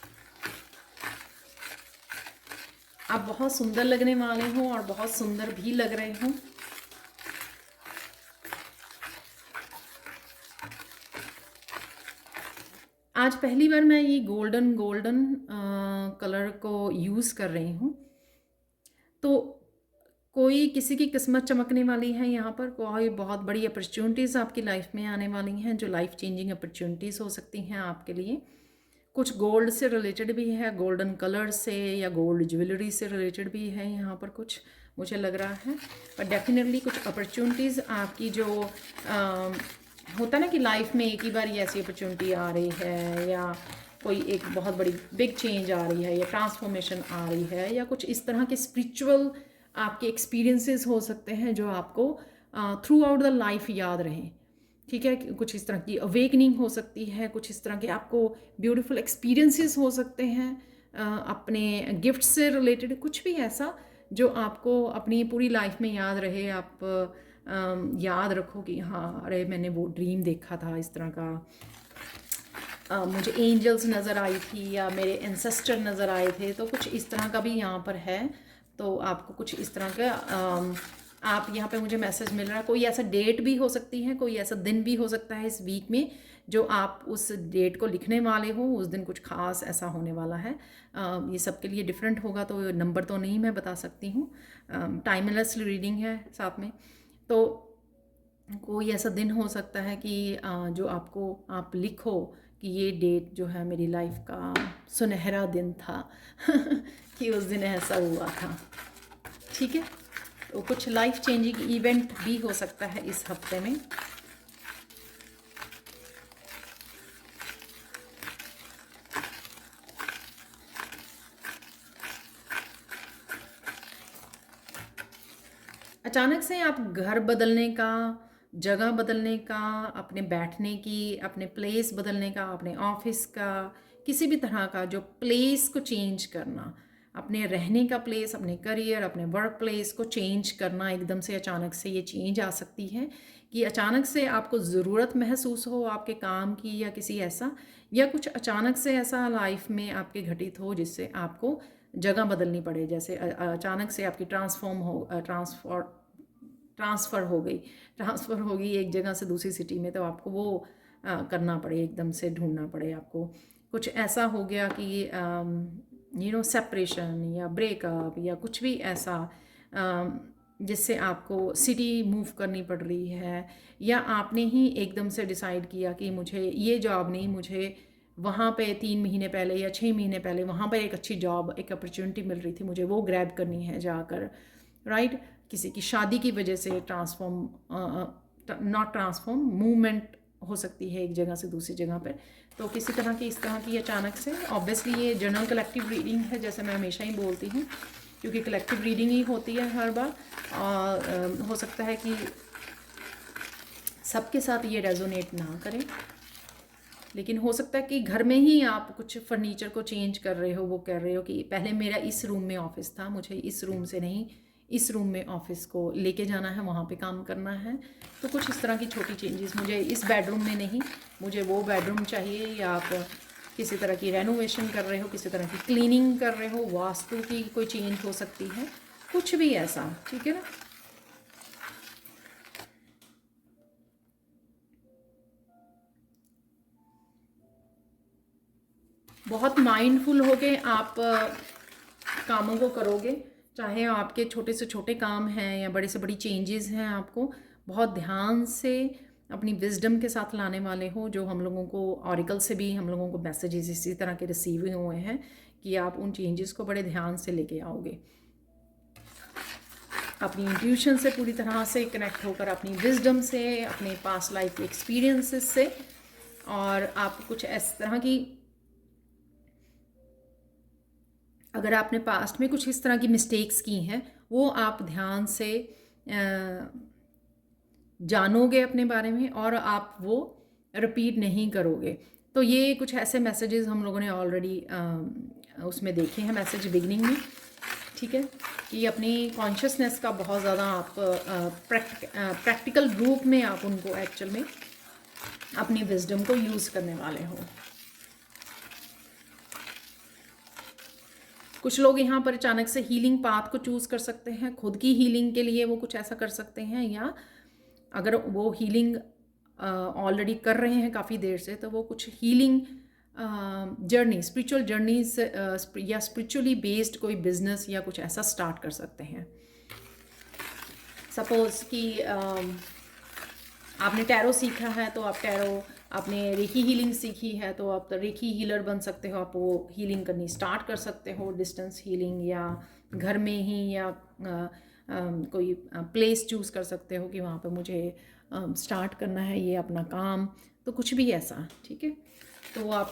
आप बहुत सुंदर लगने वाले हो और बहुत सुंदर भी लग रहे हो। आज पहली बार मैं ये गोल्डन कलर को यूज़ कर रही हूँ, तो कोई किसी की किस्मत चमकने वाली है यहाँ पर, कोई बहुत बड़ी अपॉर्चुनिटीज़ आपकी लाइफ में आने वाली हैं, जो लाइफ चेंजिंग अपॉर्चुनिटीज़ हो सकती हैं आपके लिए। कुछ गोल्ड से रिलेटेड भी है, गोल्डन कलर से या गोल्ड ज्वेलरी से रिलेटेड भी है यहाँ पर कुछ, मुझे लग रहा है। पर डेफिनेटली कुछ अपॉर्चुनिटीज़ आपकी जो होता ना कि लाइफ में एक ही बार ये ऐसी अपॉर्चुनिटी आ रही है, या कोई एक बहुत बड़ी बिग चेंज आ रही है, या ट्रांसफॉर्मेशन आ रही है, या कुछ इस तरह के स्पिरिचुअल आपके एक्सपीरियंसेस हो सकते हैं जो आपको थ्रू आउट द लाइफ याद रहें। ठीक है, कुछ इस तरह की अवेकनिंग हो सकती है, कुछ इस तरह के आपको ब्यूटीफुल एक्सपीरियंसेस हो सकते हैं अपने गिफ्ट से रिलेटेड, कुछ भी ऐसा जो आपको अपनी पूरी लाइफ में याद रहे। आप याद रखो कि हाँ, अरे मैंने वो ड्रीम देखा था इस तरह का, मुझे एंजल्स नज़र आई थी या मेरे एंसेस्टर नज़र आए थे, तो कुछ इस तरह का भी यहाँ पर है। तो आपको कुछ इस तरह का आप यहाँ पे मुझे मैसेज मिल रहा है। कोई ऐसा डेट भी हो सकती है, कोई ऐसा दिन भी हो सकता है इस वीक में जो आप उस डेट को लिखने वाले हो, उस दिन कुछ खास ऐसा होने वाला है। ये सबके लिए डिफरेंट होगा, तो नंबर तो नहीं मैं बता सकती हूँ, टाइमलेस रीडिंग है साथ में। तो कोई ऐसा दिन हो सकता है कि जो आपको आप लिखो कि ये डेट जो है मेरी लाइफ का सुनहरा दिन था कि उस दिन ऐसा हुआ था। ठीक है, तो कुछ लाइफ चेंजिंग इवेंट भी हो सकता है इस हफ्ते में। अचानक से आप घर बदलने का जगह बदलने का, अपने बैठने की, अपने प्लेस बदलने का, अपने ऑफिस का, किसी भी तरह का जो प्लेस को चेंज करना, अपने रहने का प्लेस, अपने करियर, अपने वर्क प्लेस को चेंज करना, एकदम से अचानक से ये चेंज आ सकती है कि अचानक से आपको ज़रूरत महसूस हो आपके काम की या किसी ऐसा, या कुछ अचानक से ऐसा लाइफ में आपके घटित हो जिससे आपको जगह बदलनी पड़े। जैसे अचानक से आपकी ट्रांसफ़र हो गई एक जगह से दूसरी सिटी में, तो आपको वो करना पड़े, एकदम से ढूंढना पड़े आपको। कुछ ऐसा हो गया कि सेपरेशन या ब्रेकअप या कुछ भी ऐसा जिससे आपको सिटी मूव करनी पड़ रही है, या आपने ही एकदम से डिसाइड किया कि मुझे ये जॉब नहीं, मुझे वहाँ पे 3 महीने पहले या 6 महीने पहले वहाँ पर एक अच्छी जॉब, एक अपॉर्चुनिटी मिल रही थी, मुझे वो ग्रैब करनी है जाकर, राइट। किसी की शादी की वजह से नॉट ट्रांसफॉर्म, मूवमेंट हो सकती है एक जगह से दूसरी जगह पर। तो किसी तरह की इस तरह की अचानक से, ऑब्वियसली ये जनरल कलेक्टिव रीडिंग है जैसे मैं हमेशा ही बोलती हूँ, क्योंकि कलेक्टिव रीडिंग ही होती है हर बार। और हो सकता है कि सबके साथ ये रेजोनेट ना करें, लेकिन हो सकता है कि घर में ही आप कुछ फर्नीचर को चेंज कर रहे हो, वो कर रहे हो कि पहले मेरा इस रूम में ऑफिस था, मुझे इस रूम से नहीं इस रूम में ऑफिस को लेके जाना है, वहाँ पे काम करना है। तो कुछ इस तरह की छोटी चेंजेस, मुझे इस बेडरूम में नहीं, मुझे वो बेडरूम चाहिए, या आप किसी तरह की रेनोवेशन कर रहे हो, किसी तरह की क्लीनिंग कर रहे हो, वास्तु की कोई चेंज हो सकती है, कुछ भी ऐसा, ठीक है ना। बहुत माइंडफुल होके आप कामों को करोगे, चाहे आपके छोटे से छोटे काम हैं या बड़े से बड़ी चेंजेस हैं, आपको बहुत ध्यान से अपनी विजडम के साथ लाने वाले हो। जो हम लोगों को ऑरिकल से भी हम लोगों को मैसेजेस इसी तरह के रिसीव हुए हैं कि आप उन चेंजेस को बड़े ध्यान से लेके आओगे, अपनी इंट्यूशन से पूरी तरह से कनेक्ट होकर, अपनी विजडम से, अपने पास्ट लाइफ एक्सपीरियंसेस से। और आप कुछ इस तरह की, अगर आपने पास्ट में कुछ इस तरह की मिस्टेक्स की हैं, वो आप ध्यान से जानोगे अपने बारे में, और आप वो रिपीट नहीं करोगे। तो ये कुछ ऐसे मैसेजेस हम लोगों ने ऑलरेडी उसमें देखे हैं, मैसेज बिगनिंग में, ठीक है, कि अपनी कॉन्शियसनेस का बहुत ज़्यादा आप प्रैक्टिकल रूप में आप उनको एक्चुअल में अपनी विजडम को यूज़ करने वाले हो। कुछ लोग यहाँ पर अचानक से हीलिंग पाथ को चूज़ कर सकते हैं, खुद की हीलिंग के लिए वो कुछ ऐसा कर सकते हैं, या अगर वो हीलिंग ऑलरेडी कर रहे हैं काफ़ी देर से, तो वो कुछ हीलिंग जर्नी, स्पिरिचुअल जर्नीज या स्पिरिचुअली बेस्ड कोई बिजनेस या कुछ ऐसा स्टार्ट कर सकते हैं। सपोज़ कि आपने टैरो सीखा है, तो आप टैरो, आपने रेकी हीलिंग सीखी है, तो आप रेकी हीलर बन सकते हो, आप वो हीलिंग करनी स्टार्ट कर सकते हो, डिस्टेंस हीलिंग, या घर में ही, या कोई प्लेस चूज़ कर सकते हो कि वहाँ पे मुझे स्टार्ट करना है ये अपना काम, तो कुछ भी ऐसा, ठीक है। तो आप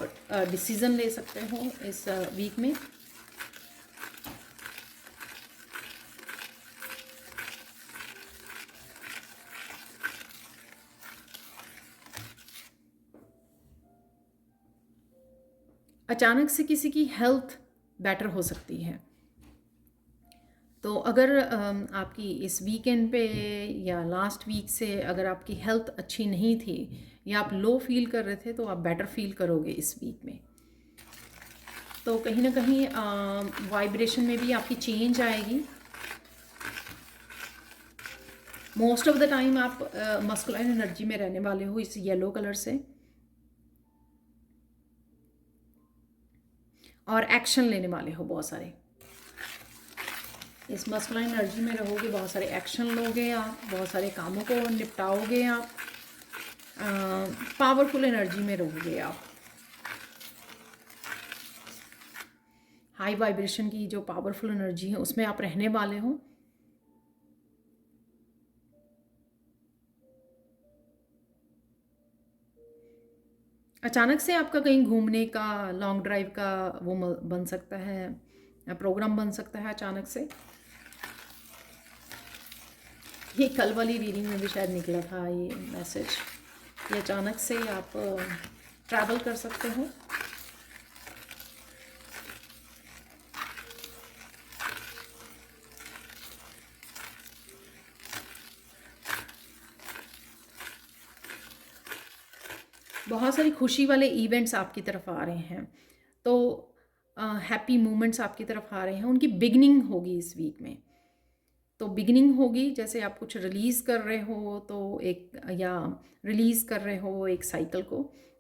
डिसीज़न ले सकते हो इस वीक में। अचानक से किसी की हेल्थ बेटर हो सकती है, तो अगर आपकी इस वीकेंड पे या लास्ट वीक से अगर आपकी हेल्थ अच्छी नहीं थी, या आप लो फील कर रहे थे, तो आप बेटर फील करोगे इस वीक में। तो कहीं ना कहीं वाइब्रेशन में भी आपकी चेंज आएगी। मोस्ट ऑफ द टाइम आप मस्कुलाइन एनर्जी में रहने वाले हो इस येलो कलर से, और एक्शन लेने वाले हो बहुत सारे। इस मस्कुलाइन एनर्जी में रहोगे, बहुत सारे एक्शन लोगे आप, बहुत सारे कामों को निपटाओगे आप, पावरफुल एनर्जी में रहोगे आप। हाई वाइब्रेशन की जो पावरफुल एनर्जी है उसमें आप रहने वाले हो। अचानक से आपका कहीं घूमने का, लॉन्ग ड्राइव का वो बन सकता है, प्रोग्राम बन सकता है अचानक से। ये कल वाली रीडिंग में भी शायद निकला था ये मैसेज। ये अचानक से आप ट्रैवल कर सकते हो। बहुत सारी खुशी वाले इवेंट्स आपकी तरफ आ रहे हैं, तो हैप्पी मोमेंट्स आपकी तरफ आ रहे हैं, उनकी बिगनिंग होगी इस वीक में। तो बिगनिंग होगी, जैसे आप कुछ रिलीज़ कर रहे हो तो एक, या रिलीज़ कर रहे हो एक साइकिल को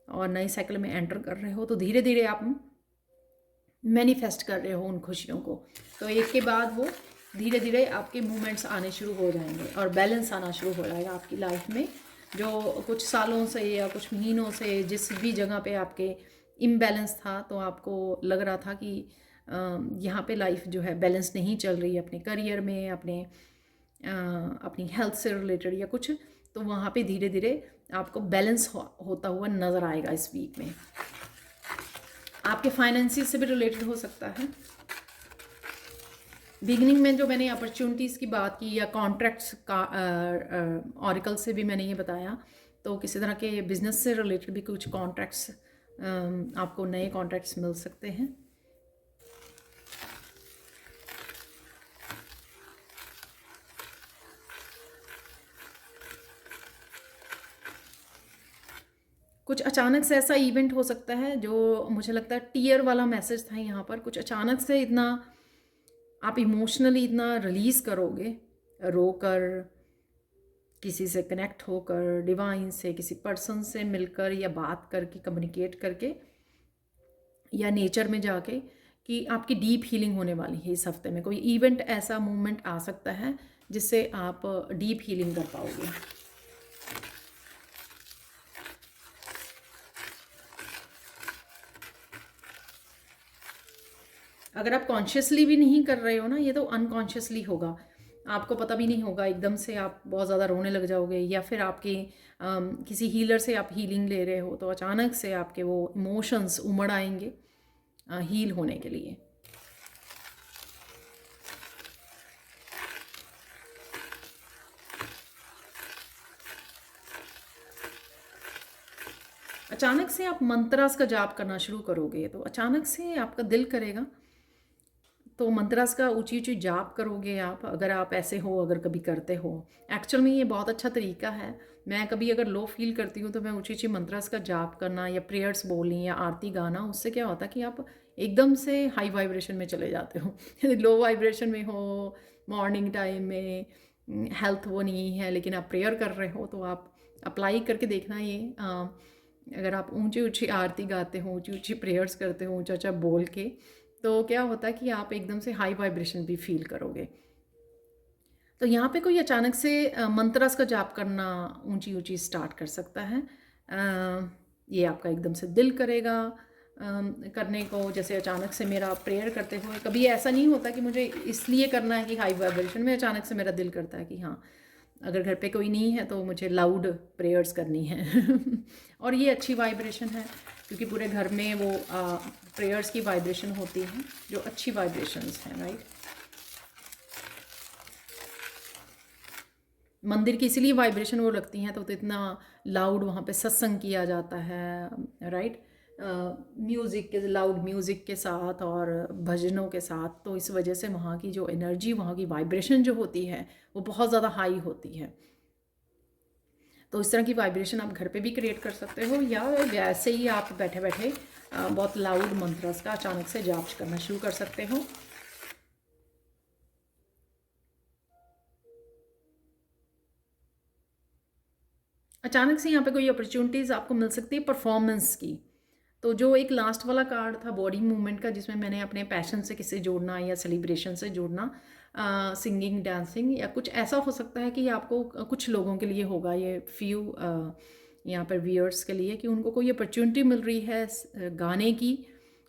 और नए साइकिल में एंटर कर रहे हो, तो धीरे धीरे आप मैनिफेस्ट कर रहे हो उन खुशियों को। तो एक के बाद वो धीरे धीरे आपके मूवमेंट्स आने शुरू हो जाएंगे और बैलेंस आना शुरू हो जाएगा आपकी लाइफ में। जो कुछ सालों से या कुछ महीनों से जिस भी जगह पे आपके इम्बैलेंस था, तो आपको लग रहा था कि यहाँ पे लाइफ जो है बैलेंस नहीं चल रही है अपने करियर में, अपनी हेल्थ से रिलेटेड या कुछ, तो वहाँ पे धीरे धीरे आपको बैलेंस होता हुआ नज़र आएगा इस वीक में। आपके फाइनेंसिस से भी रिलेटेड हो सकता है। बिगनिंग में जो मैंने अपॉर्चुनिटीज़ की बात की या कॉन्ट्रैक्ट्स का ऑरिकल से भी मैंने ये बताया, तो किसी तरह के बिजनेस से रिलेटेड भी कुछ कॉन्ट्रैक्ट्स, आपको नए कॉन्ट्रैक्ट्स मिल सकते हैं। कुछ अचानक से ऐसा इवेंट हो सकता है जो मुझे लगता है टीयर वाला मैसेज था यहाँ पर। कुछ अचानक से इतना आप इमोशनली इतना रिलीज़ करोगे, रोकर, किसी से कनेक्ट होकर, डिवाइन से, किसी पर्सन से मिलकर या बात करके, कम्युनिकेट करके, या नेचर में जाके, कि आपकी डीप हीलिंग होने वाली है इस हफ्ते में। कोई इवेंट, ऐसा मूवमेंट आ सकता है जिससे आप डीप हीलिंग कर पाओगे। अगर आप कॉन्शियसली भी नहीं कर रहे हो ना, ये तो अनकॉन्शियसली होगा, आपको पता भी नहीं होगा। एकदम से आप बहुत ज़्यादा रोने लग जाओगे, या फिर आपके किसी हीलर से आप हीलिंग ले रहे हो तो अचानक से आपके वो इमोशंस उमड़ आएंगे हील होने के लिए। अचानक से आप मंत्रास का जाप करना शुरू करोगे, तो अचानक से आपका दिल करेगा, तो मंत्रास का ऊंची ऊंची जाप करोगे आप, अगर आप ऐसे हो, अगर कभी करते हो। एक्चुअल में ये बहुत अच्छा तरीका है। मैं कभी अगर लो फील करती हूँ तो मैं ऊंची ऊंची मंत्रास का जाप करना या प्रेयर्स बोलनी या आरती गाना, उससे क्या होता है कि आप एकदम से हाई वाइब्रेशन में चले जाते हो। यदि लो वाइब्रेशन में हो, मॉर्निंग टाइम में, हेल्थ वो नहीं है, लेकिन आप प्रेयर कर रहे हो, तो आप अप्लाई करके देखना ये। अगर आप ऊंची ऊंची आरती गाते हो, ऊंची ऊंची प्रेयर्स करते हो ऊंचा ऊंचा बोल के, तो क्या होता है कि आप एकदम से हाई वाइब्रेशन भी फील करोगे। तो यहाँ पे कोई अचानक से मंत्रस का जाप करना ऊंची ऊंची स्टार्ट कर सकता है। ये आपका एकदम से दिल करेगा करने को। जैसे अचानक से मेरा प्रेयर करते हुए, कभी ऐसा नहीं होता कि मुझे इसलिए करना है कि हाई वाइब्रेशन में, अचानक से मेरा दिल करता है कि हाँ, अगर घर पे कोई नहीं है तो मुझे लाउड प्रेयर्स करनी है। और ये अच्छी वाइब्रेशन है, क्योंकि पूरे घर में वो प्रेयर्स की वाइब्रेशन होती है जो अच्छी वाइब्रेशंस हैं, राइट। मंदिर की इसलिए वाइब्रेशन वो लगती हैं, तो इतना लाउड वहाँ पे सत्संग किया जाता है, राइट। म्यूज़िक के, लाउड म्यूज़िक के साथ और भजनों के साथ, तो इस वजह से वहाँ की जो एनर्जी, वहाँ की वाइब्रेशन जो होती है वो बहुत ज़्यादा हाई होती है। तो इस तरह की वाइब्रेशन आप घर पे भी क्रिएट कर सकते हो, या वैसे ही आप बैठे बैठे बहुत लाउड मंत्रस का अचानक से जाप करना शुरू कर सकते हो। अचानक से यहाँ पे कोई अपॉर्चुनिटीज़ आपको मिल सकती है परफॉर्मेंस की। तो जो एक लास्ट वाला कार्ड था बॉडी मूवमेंट का, जिसमें मैंने अपने पैशन से किसे जोड़ना या सेलिब्रेशन से जोड़ना, सिंगिंग, डांसिंग, या कुछ ऐसा हो सकता है कि आपको कुछ लोगों के लिए होगा ये फ्यू यहाँ पर व्यूअर्स के लिए, कि उनको कोई अपॉर्चुनिटी मिल रही है गाने की,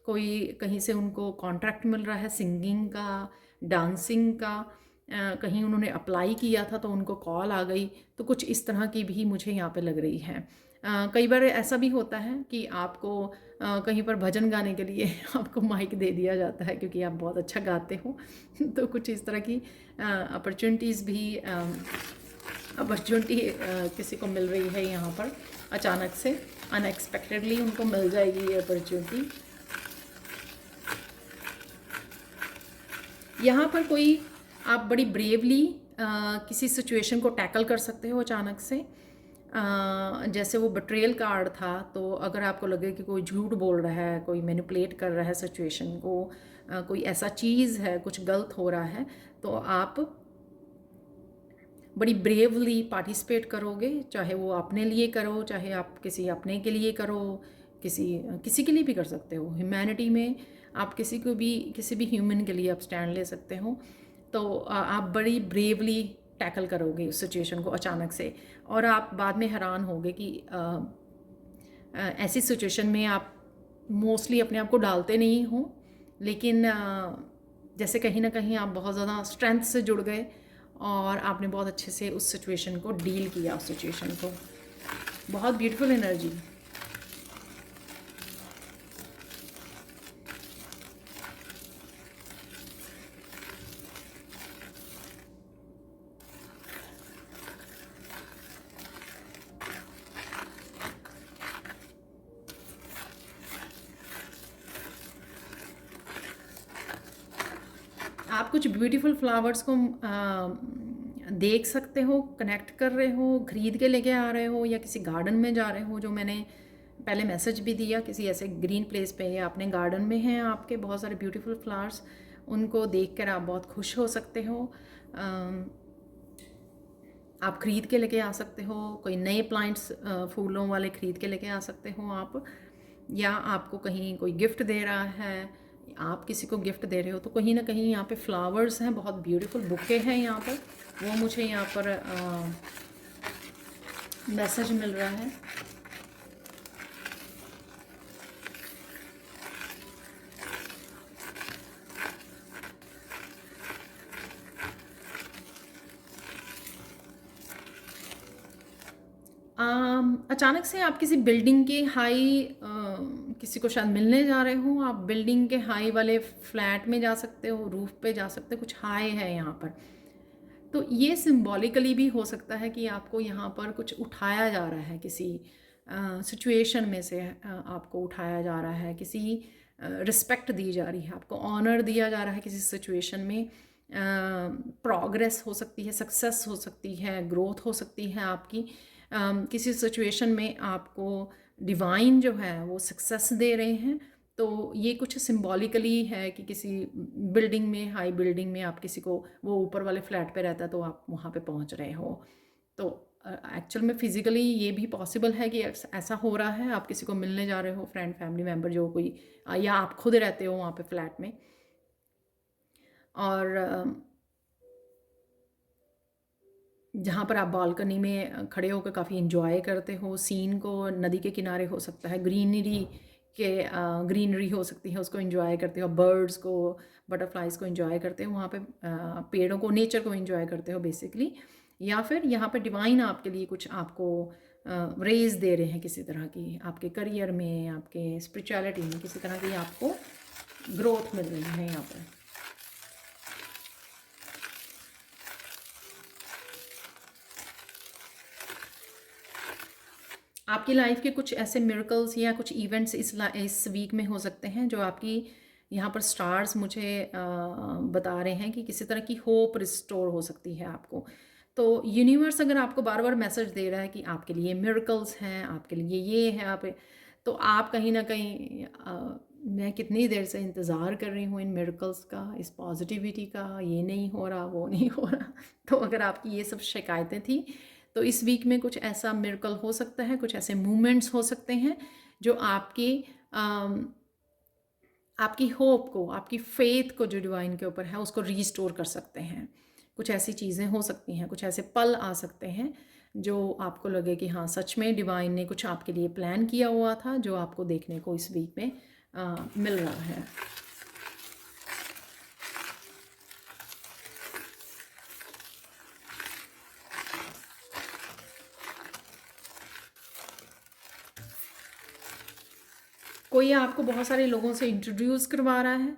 कोई कहीं से उनको कॉन्ट्रैक्ट मिल रहा है सिंगिंग का, डांसिंग का, कहीं उन्होंने अप्लाई किया था तो उनको कॉल आ गई। तो कुछ इस तरह की भी मुझे यहाँ पे लग रही है। कई बार ऐसा भी होता है कि आपको कहीं पर भजन गाने के लिए आपको माइक दे दिया जाता है क्योंकि आप बहुत अच्छा गाते हो। तो कुछ इस तरह की अपॉर्चुनिटीज़ भी अपॉर्चुनिटी किसी को मिल रही है यहाँ पर, अचानक से अनएक्सपेक्टेडली उनको मिल जाएगी ये अपॉर्चुनिटी। यहाँ पर कोई आप बड़ी ब्रेवली किसी सिचुएशन को टैकल कर सकते हो अचानक से। जैसे वो बिट्रेयल कार्ड था, तो अगर आपको लगे कि कोई झूठ बोल रहा है, कोई मैनिपुलेट कर रहा है सिचुएशन को, कोई ऐसा चीज़ है, कुछ गलत हो रहा है, तो आप बड़ी ब्रेवली पार्टिसिपेट करोगे, चाहे वो अपने लिए करो, चाहे आप किसी अपने के लिए करो, किसी किसी के लिए भी कर सकते हो। ह्यूमैनिटी में आप किसी को भी, किसी भी ह्यूमन के लिए आप स्टैंड ले सकते हो। तो आप बड़ी ब्रेवली टैकल करोगे उस सिचुएशन को अचानक से, और आप बाद में हैरान होगे कि ऐसी सिचुएशन में आप मोस्टली अपने आप को डालते नहीं हो, लेकिन जैसे कहीं ना कहीं आप बहुत ज़्यादा स्ट्रेंथ से जुड़ गए और आपने बहुत अच्छे से उस सिचुएशन को डील किया, उस सिचुएशन को। बहुत ब्यूटीफुल एनर्जी। आप कुछ ब्यूटीफुल फ्लावर्स को देख सकते हो, कनेक्ट कर रहे हो, खरीद के लेके आ रहे हो, या किसी गार्डन में जा रहे हो, जो मैंने पहले मैसेज भी दिया, किसी ऐसे ग्रीन प्लेस पे या अपने गार्डन में हैं आपके बहुत सारे ब्यूटीफुल फ्लावर्स, उनको देखकर आप बहुत खुश हो सकते हो। आप ख़रीद के लेके आ सकते हो, कोई नए प्लांट्स फूलों वाले ख़रीद के लेके आ सकते हो आप, या आपको कहीं कोई गिफ्ट दे रहा है, आप किसी को गिफ्ट दे रहे हो, तो कहीं ना कहीं यहाँ पे फ्लावर्स हैं, बहुत ब्यूटीफुल बुके हैं यहाँ पर, वो मुझे यहाँ पर मैसेज मिल रहा है। अचानक से आप किसी बिल्डिंग के हाई, किसी को शायद मिलने जा रहे हो, आप बिल्डिंग के हाई वाले फ्लैट में जा सकते हो, रूफ पे जा सकते हो, कुछ हाई है यहाँ पर। तो ये सिंबॉलिकली भी हो सकता है कि आपको यहाँ पर कुछ उठाया जा रहा है, किसी सिचुएशन में से आपको उठाया जा रहा है, किसी रिस्पेक्ट दी जा रही है, आपको ऑनर दिया जा रहा है किसी सिचुएशन में। प्रोग्रेस हो सकती है, सक्सेस हो सकती है, ग्रोथ हो सकती है आपकी। किसी सिचुएशन में आपको डिवाइन जो है वो सक्सेस दे रहे हैं। तो ये कुछ सिंबॉलिकली है कि किसी बिल्डिंग में, हाई बिल्डिंग में आप किसी को, वो ऊपर वाले फ्लैट पे रहता है तो आप वहाँ पे पहुँच रहे हो। तो एक्चुअल में फिज़िकली ये भी पॉसिबल है कि ऐसा हो रहा है, आप किसी को मिलने जा रहे हो, फ्रेंड फैमिली मेम्बर जो कोई, या आप खुद रहते हो वहाँ पे फ्लैट में, और जहाँ पर आप बालकनी में खड़े होकर काफ़ी इन्जॉय करते हो सीन को, नदी के किनारे हो सकता है, ग्रीनरी हो सकती है, उसको इन्जॉय करते हो, बर्ड्स को, बटरफ्लाइज को इन्जॉय करते हो वहाँ पे, पेड़ों को, नेचर को इन्जॉय करते हो बेसिकली। या फिर यहाँ पर डिवाइन आपके लिए कुछ आपको रेज दे रहे हैं किसी तरह की, आपके करियर में, आपके स्पिरिचुअलिटी में किसी तरह की आपको ग्रोथ मिल रही है यहाँ पर। आपकी लाइफ के कुछ ऐसे मिरेकल्स या कुछ इवेंट्स इस वीक में हो सकते हैं जो आपकी, यहाँ पर स्टार्स मुझे बता रहे हैं कि किसी तरह की होप रिस्टोर हो सकती है आपको। तो यूनिवर्स अगर आपको बार बार मैसेज दे रहा है कि आपके लिए मिरेकल्स हैं, आपके लिए ये है, आप, तो आप कहीं ना कहीं, मैं कितनी देर से इंतज़ार कर रही हूँ इन मिरेकल्स का, इस पॉजिटिविटी का, ये नहीं हो रहा, वो नहीं हो रहा। तो अगर आपकी ये सब शिकायतें थी, तो इस वीक में कुछ ऐसा मिरेकल हो सकता है, कुछ ऐसे मूवमेंट्स हो सकते हैं जो आपकी होप को, आपकी फेथ को जो डिवाइन के ऊपर है उसको रीस्टोर कर सकते हैं। कुछ ऐसी चीज़ें हो सकती हैं, कुछ ऐसे पल आ सकते हैं जो आपको लगे कि हाँ सच में डिवाइन ने कुछ आपके लिए प्लान किया हुआ था, जो आपको देखने को इस वीक में मिल रहा है। कोई आपको बहुत सारे लोगों से इंट्रोड्यूस करवा रहा है,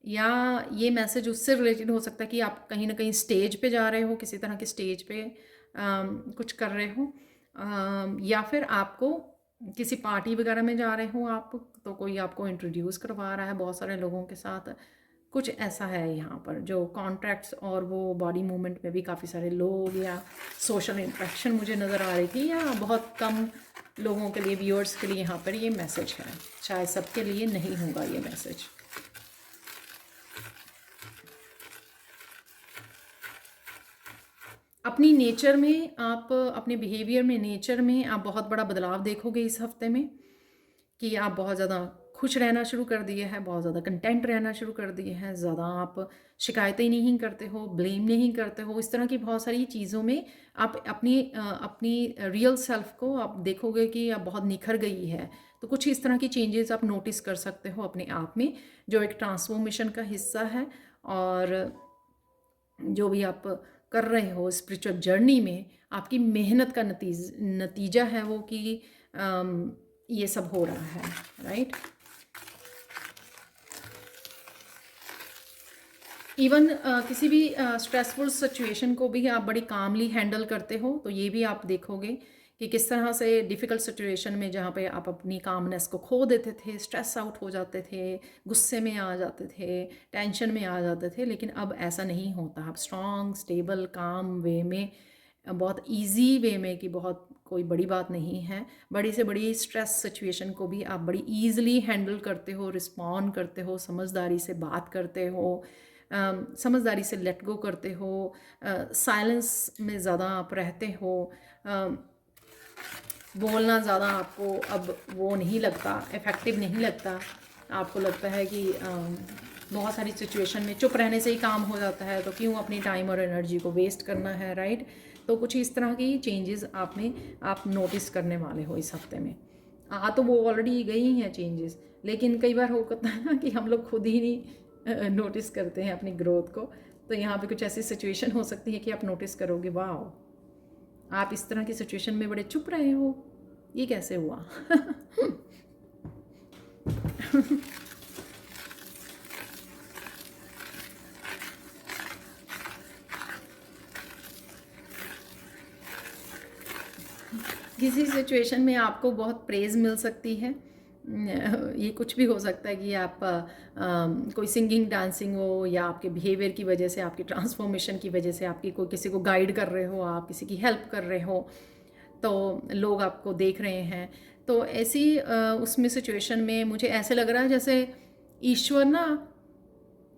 या ये मैसेज उससे रिलेटेड हो सकता है कि आप कहीं ना कहीं स्टेज पे जा रहे हो, किसी तरह के स्टेज पे कुछ कर रहे हो, या फिर आपको किसी पार्टी वगैरह में जा रहे हो आप, तो कोई आपको इंट्रोड्यूस करवा रहा है बहुत सारे लोगों के साथ, कुछ ऐसा है यहाँ पर। जो कॉन्ट्रैक्ट्स और वो बॉडी मूवमेंट में भी काफ़ी सारे लोग या सोशल इंट्रैक्शन मुझे नज़र आ रही थी, या बहुत कम लोगों के लिए, व्यूअर्स के लिए यहाँ पर ये मैसेज है। शायद सबके लिए नहीं होगा ये मैसेज। अपनी नेचर में आप, अपने बिहेवियर में, नेचर में आप बहुत बड़ा बदलाव देखोगे इस हफ्ते में, कि आप बहुत ज़्यादा खुश रहना शुरू कर दिए हैं, बहुत ज़्यादा कंटेंट रहना शुरू कर दिए हैं, ज़्यादा आप शिकायतें नहीं करते हो, ब्लेम नहीं करते हो। इस तरह की बहुत सारी चीज़ों में आप अपनी रियल सेल्फ को आप देखोगे कि आप बहुत निखर गई है। तो कुछ इस तरह की चेंजेस आप नोटिस कर सकते हो अपने आप में, जो एक ट्रांसफॉर्मेशन का हिस्सा है। और जो भी आप कर रहे हो स्पिरिचुअल जर्नी में, आपकी मेहनत का नतीजा है वो, कि ये सब हो रहा है, राइट। इवन किसी भी स्ट्रेसफुल सिचुएशन को भी आप बड़ी कामली हैंडल करते हो, तो ये भी आप देखोगे कि किस तरह से डिफ़िकल्ट सिचुएशन में, जहाँ पे आप अपनी कामनेस को खो देते थे, स्ट्रेस आउट हो जाते थे, गुस्से में आ जाते थे, टेंशन में आ जाते थे, लेकिन अब ऐसा नहीं होता। आप स्ट्रॉन्ग, स्टेबल, काम वे में, बहुत इजी वे में, कि बहुत कोई बड़ी बात नहीं है, बड़ी से बड़ी स्ट्रेस सिचुएशन को भी आप बड़ी ईजिली हैंडल करते हो, रिस्पॉन्ड करते हो, समझदारी से बात करते हो, समझदारी से लेट गो करते हो, साइलेंस में ज़्यादा आप रहते हो, बोलना ज़्यादा आपको अब वो नहीं लगता, इफ़ेक्टिव नहीं लगता। आपको लगता है कि बहुत सारी सिचुएशन में चुप रहने से ही काम हो जाता है, तो क्यों अपनी टाइम और एनर्जी को वेस्ट करना है, राइट। तो कुछ इस तरह की चेंजेस आप नोटिस करने वाले हो इस हफ्ते में। तो वो ऑलरेडी गई हैं चेंजेस, लेकिन कई बार होता है ना कि हम लोग खुद ही नहीं नोटिस करते हैं अपनी ग्रोथ को। तो यहाँ पे कुछ ऐसी सिचुएशन हो सकती है कि आप नोटिस करोगे, वाह, आप इस तरह की सिचुएशन में बड़े चुप रहे हो, ये कैसे हुआ। किसी सिचुएशन में आपको बहुत प्रेज़ मिल सकती है। ये कुछ भी हो सकता है कि आप कोई सिंगिंग, डांसिंग हो, या आपके बिहेवियर की वजह से, आपकी ट्रांसफॉर्मेशन की वजह से, आपकी कोई किसी को गाइड कर रहे हो, आप किसी की हेल्प कर रहे हो, तो लोग आपको देख रहे हैं। तो ऐसी उसमें सिचुएशन में मुझे ऐसे लग रहा है जैसे ईश्वर ना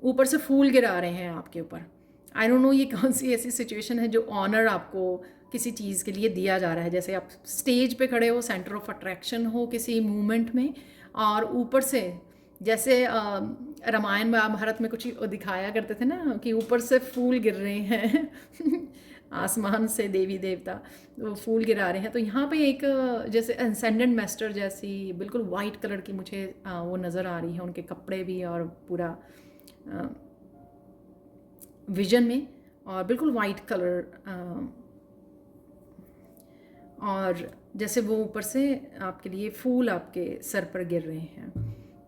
ऊपर से फूल गिरा रहे हैं आपके ऊपर। आई डोंट नो ये कौन सी ऐसी सिचुएशन है जो ऑनर आपको किसी चीज़ के लिए दिया जा रहा है। जैसे आप स्टेज पे खड़े हो, सेंटर ऑफ अट्रैक्शन हो किसी मूवमेंट में, और ऊपर से जैसे रामायण महाभारत में कुछ दिखाया करते थे ना, कि ऊपर से फूल गिर रहे हैं आसमान से देवी देवता वो फूल गिरा रहे हैं। तो यहाँ पे एक जैसे एसेंडेंट मास्टर जैसी बिल्कुल वाइट कलर की मुझे वो नज़र आ रही है, उनके कपड़े भी और पूरा विजन में, और बिल्कुल वाइट कलर, और जैसे वो ऊपर से आपके लिए फूल आपके सर पर गिर रहे हैं।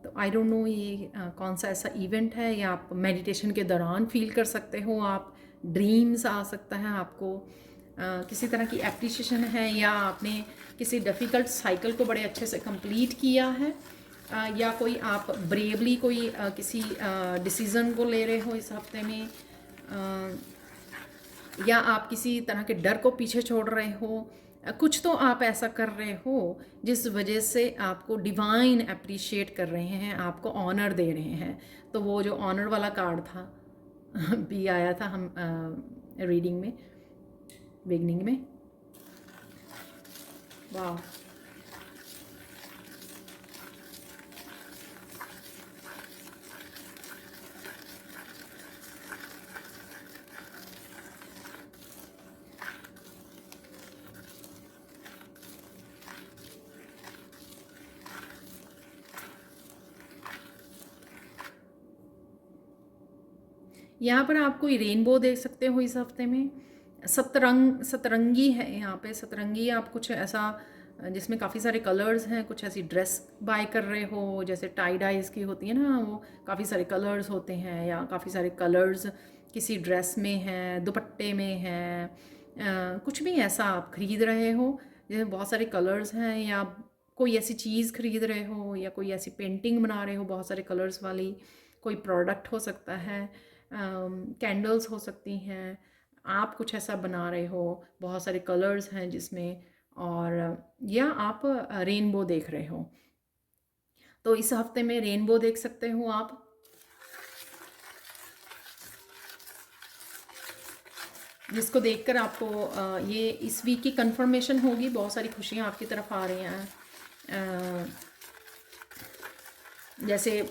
तो आई डोंट नो ये कौन सा ऐसा इवेंट है, या आप मेडिटेशन के दौरान फील कर सकते हो, आप ड्रीम्स आ सकता है आपको, किसी तरह की एप्रिसिएशन है, या आपने किसी डिफ़िकल्ट साइकिल को बड़े अच्छे से कंप्लीट किया है, या कोई आप ब्रेवली कोई किसी डिसीज़न को ले रहे हो इस हफ्ते में, या आप किसी तरह के डर को पीछे छोड़ रहे हो। कुछ तो आप ऐसा कर रहे हो जिस वजह से आपको डिवाइन अप्रिशिएट कर रहे हैं, आपको ऑनर दे रहे हैं। तो वो जो ऑनर वाला कार्ड था भी आया था हम रीडिंग में बिगनिंग में। वाह, यहाँ पर आप कोई रेनबो देख सकते हो इस हफ्ते में। सतरंगी है यहाँ पे, सतरंगी आप कुछ ऐसा जिसमें काफ़ी सारे कलर्स हैं, कुछ ऐसी ड्रेस बाय कर रहे हो जैसे टाई डाइज की होती है ना, वो काफ़ी सारे कलर्स होते हैं, या काफ़ी सारे कलर्स किसी ड्रेस में हैं, दुपट्टे में हैं, कुछ भी ऐसा आप ख़रीद रहे हो, जैसे बहुत सारे कलर्स हैं, या कोई ऐसी चीज़ ख़रीद रहे हो, या कोई ऐसी पेंटिंग बना रहे हो बहुत सारे कलर्स वाली, कोई प्रोडक्ट हो सकता है, कैंडल्स हो सकती हैं, आप कुछ ऐसा बना रहे हो, बहुत सारे कलर्स हैं जिसमें, और या आप रेनबो देख रहे हो, तो इस हफ्ते में रेनबो देख सकते हो आप। जिसको देखकर आपको ये इस वीक की कंफर्मेशन होगी, बहुत सारी खुशियाँ आपकी तरफ आ रही हैं। जैसे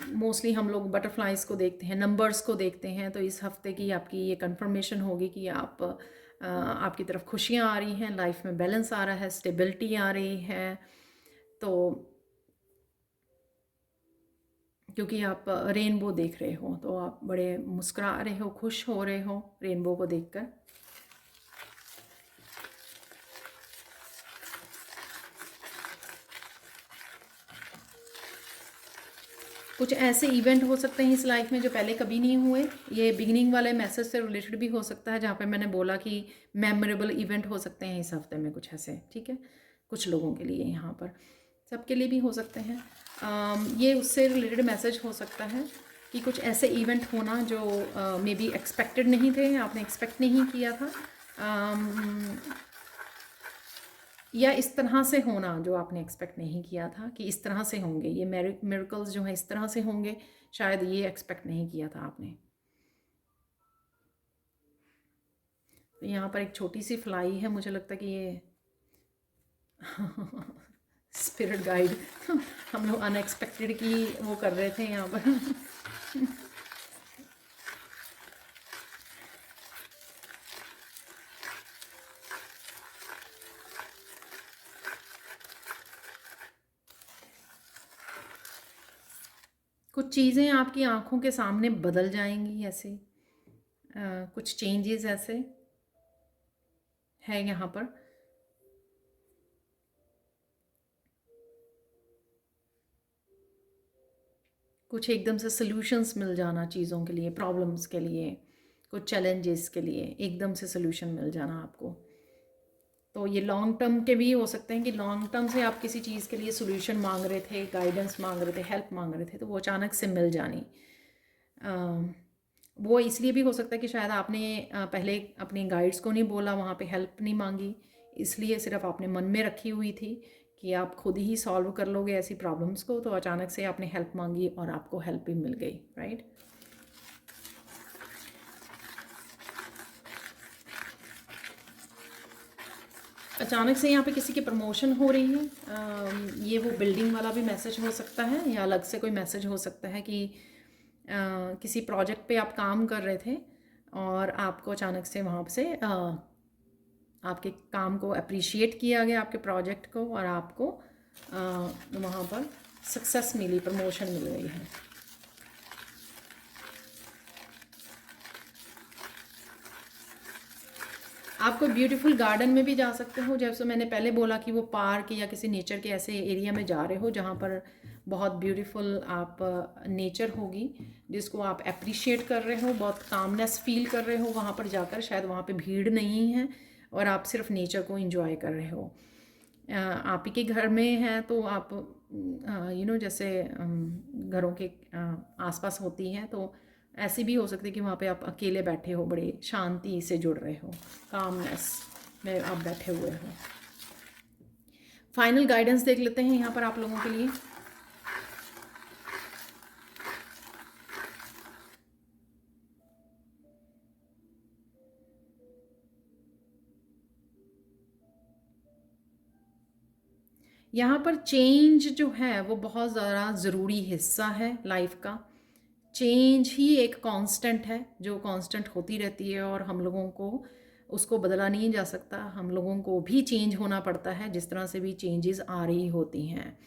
मोस्टली हम लोग बटरफ्लाइज को देखते हैं, नंबर्स को देखते हैं, तो इस हफ्ते की आपकी ये कंफर्मेशन होगी कि आपकी तरफ खुशियाँ आ रही हैं, लाइफ में बैलेंस आ रहा है, स्टेबिलिटी आ रही है। तो क्योंकि आप रेनबो देख रहे हो, तो आप बड़े मुस्कुरा रहे हो, खुश हो रहे हो रेनबो को देखकर। कुछ ऐसे इवेंट हो सकते हैं इस लाइफ में जो पहले कभी नहीं हुए। ये बिगिनिंग वाले मैसेज से रिलेटेड भी हो सकता है, जहाँ पे मैंने बोला कि मेमोरेबल इवेंट हो सकते हैं इस हफ्ते में कुछ ऐसे, ठीक है, कुछ लोगों के लिए, यहाँ पर सबके लिए भी हो सकते हैं। ये उससे रिलेटेड मैसेज हो सकता है कि कुछ ऐसे इवेंट होना जो मे बी एक्सपेक्टेड नहीं थे, आपने एक्सपेक्ट नहीं किया था, या इस तरह से होना जो आपने एक्सपेक्ट नहीं किया था कि इस तरह से होंगे, ये मिरेकल्स जो हैं इस तरह से होंगे, शायद ये एक्सपेक्ट नहीं किया था आपने। तो यहाँ पर एक छोटी सी फ्लाई है, मुझे लगता है कि ये स्पिरिट गाइड हम लोग अनएक्सपेक्टेड की वो कर रहे थे यहाँ पर। कुछ चीज़ें आपकी आंखों के सामने बदल जाएंगी ऐसे, कुछ चेंजेस ऐसे है यहाँ पर। कुछ एकदम से सॉल्यूशंस मिल जाना चीज़ों के लिए, प्रॉब्लम्स के लिए, कुछ चैलेंजेस के लिए एकदम से सॉल्यूशन मिल जाना आपको। तो ये लॉन्ग टर्म के भी हो सकते हैं कि लॉन्ग टर्म से आप किसी चीज़ के लिए सॉल्यूशन मांग रहे थे, गाइडेंस मांग रहे थे, हेल्प मांग रहे थे, तो वो अचानक से मिल जानी। वो इसलिए भी हो सकता है कि शायद आपने पहले अपने गाइड्स को नहीं बोला, वहाँ पे हेल्प नहीं मांगी, इसलिए सिर्फ आपने मन में रखी हुई थी कि आप खुद ही सॉल्व कर लोगे ऐसी प्रॉब्लम्स को, तो अचानक से आपने हेल्प मांगी और आपको हेल्प भी मिल गई, राइट। अचानक से यहाँ पे किसी की प्रमोशन हो रही है, ये वो बिल्डिंग वाला भी मैसेज हो सकता है, या अलग से कोई मैसेज हो सकता है कि किसी प्रोजेक्ट पे आप काम कर रहे थे और आपको अचानक से वहाँ से आपके काम को अप्रिशिएट किया गया, आपके प्रोजेक्ट को, और आपको वहाँ पर सक्सेस मिली, प्रमोशन मिल गई है। आप कोई ब्यूटीफुल गार्डन में भी जा सकते हो, जैसे मैंने पहले बोला कि वो पार्क या किसी नेचर के ऐसे एरिया में जा रहे हो जहाँ पर बहुत ब्यूटीफुल आप नेचर होगी, जिसको आप अप्रिशिएट कर रहे हो, बहुत कामनेस फील कर रहे हो वहाँ पर जाकर, शायद वहाँ पे भीड़ नहीं है और आप सिर्फ नेचर को एंजॉय कर रहे हो। आप ही के घर में हैं तो आप जैसे घरों के आसपास होती हैं, तो ऐसी भी हो सकती है कि वहाँ पे आप अकेले बैठे हो, बड़े शांति से जुड़ रहे हो, कामनेस में आप बैठे हुए हो। फाइनल गाइडेंस देख लेते हैं यहाँ पर आप लोगों के लिए। यहाँ पर चेंज जो है वो बहुत ज़्यादा ज़रूरी हिस्सा है लाइफ का। चेंज ही एक कांस्टेंट है जो कांस्टेंट होती रहती है, और हम लोगों को उसको बदला नहीं जा सकता, हम लोगों को भी चेंज होना पड़ता है जिस तरह से भी चेंजेस आ रही होती हैं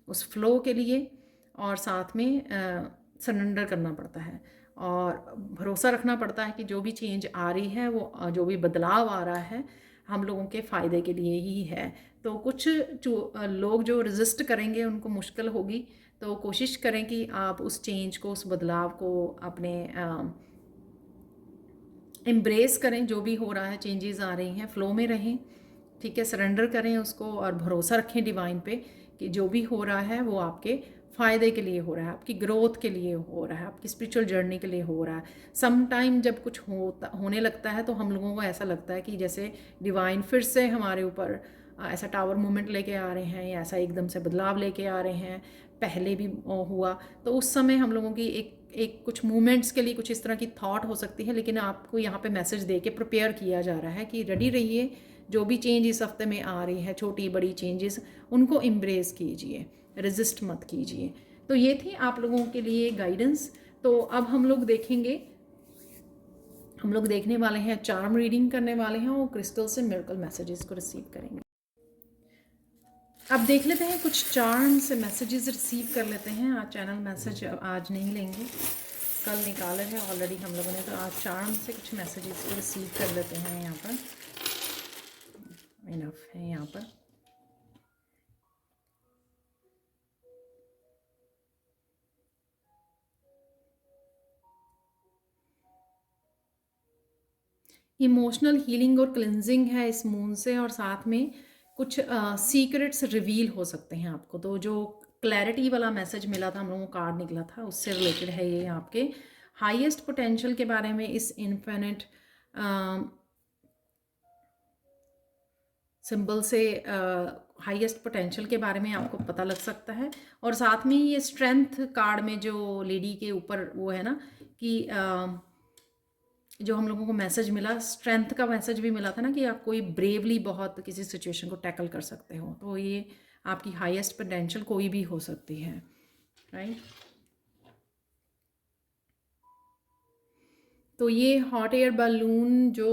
उस फ्लो के लिए, और साथ में सरेंडर करना पड़ता है और भरोसा रखना पड़ता है कि जो भी चेंज आ रही है, वो जो भी बदलाव आ रहा है हम लोगों के फ़ायदे के लिए ही है। तो कुछ जो लोग जो रेजिस्ट करेंगे उनको मुश्किल होगी, तो कोशिश करें कि आप उस चेंज को, उस बदलाव को अपने एम्ब्रेस करें जो भी हो रहा है, चेंजेस आ रही हैं, फ्लो में रहें, ठीक है, सरेंडर करें उसको और भरोसा रखें डिवाइन पे कि जो भी हो रहा है वो आपके फ़ायदे के लिए हो रहा है, आपकी ग्रोथ के लिए हो रहा है, आपकी स्पिरिचुअल जर्नी के लिए हो रहा है। सम टाइम जब कुछ होने लगता है तो हम लोगों को ऐसा लगता है कि जैसे डिवाइन फिर से हमारे ऊपर ऐसा टावर मूवमेंट लेके आ रहे हैं या ऐसा एकदम से बदलाव लेके आ रहे हैं। पहले भी हुआ तो उस समय हम लोगों की एक एक कुछ मूवमेंट्स के लिए कुछ इस तरह की थॉट हो सकती है, लेकिन आपको यहाँ पे मैसेज दे के प्रिपेयर किया जा रहा है कि रेडी रहिए, जो भी चेंज इस हफ्ते में आ रही है, छोटी बड़ी चेंजेस, उनको एम्ब्रेस कीजिए, रेजिस्ट मत कीजिए। तो ये थी आप लोगों के लिए गाइडेंस। तो अब हम लोग देखेंगे, हम लोग देखने वाले हैं, चार्म रीडिंग करने वाले हैं और क्रिस्टल से मिरेकल मैसेजेस को रिसीव करेंगे। अब देख लेते हैं, कुछ चार्म से मैसेजेस रिसीव कर लेते हैं। आज चैनल मैसेज आज नहीं लेंगे, कल निकाले हैं ऑलरेडी हम लोगों ने, तो आज चार्म से कुछ मैसेजेस को रिसीव कर लेते हैं। यहाँ पर इनफ है। यहाँ पर इमोशनल हीलिंग और क्लिनजिंग है इस मून से, और साथ में कुछ सीक्रेट्स रिवील हो सकते हैं आपको। तो जो क्लैरिटी वाला मैसेज मिला था हम लोगों को, कार्ड निकला था, उससे रिलेटेड है ये। आपके हाईएस्ट पोटेंशियल के बारे में इस इन्फिनिट सिंबल से हाईएस्ट पोटेंशियल के बारे में आपको पता लग सकता है। और साथ में ये स्ट्रेंथ कार्ड में जो लेडी के ऊपर वो है ना कि जो हम लोगों को मैसेज मिला, स्ट्रेंथ का मैसेज भी मिला था ना कि आप कोई ब्रेवली बहुत किसी सिचुएशन को टैकल कर सकते हो। तो ये आपकी हाईएस्ट पोटेंशियल कोई भी हो सकती है, राइट। तो ये हॉट एयर बैलून जो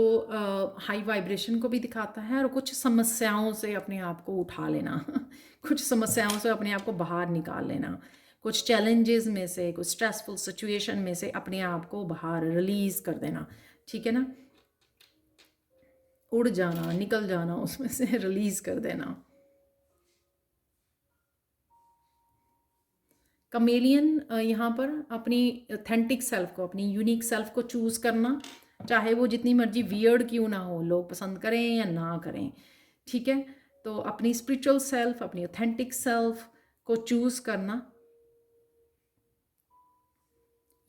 हाई वाइब्रेशन को भी दिखाता है, और कुछ समस्याओं से अपने आप को उठा लेना कुछ समस्याओं से अपने आप को बाहर निकाल लेना, कुछ चैलेंजेस में से, कुछ स्ट्रेसफुल सिचुएशन में से अपने आप को बाहर रिलीज़ कर देना, ठीक है ना, उड़ जाना, निकल जाना उसमें से रिलीज़ कर देना। कमेलियन यहाँ पर अपनी ऑथेंटिक सेल्फ को, अपनी यूनिक सेल्फ को चूज़ करना, चाहे वो जितनी मर्जी वियर्ड क्यों ना हो, लोग पसंद करें या ना करें, ठीक है। तो अपनी स्पिरिचुअल सेल्फ, अपनी ऑथेंटिक सेल्फ को चूज़ करना,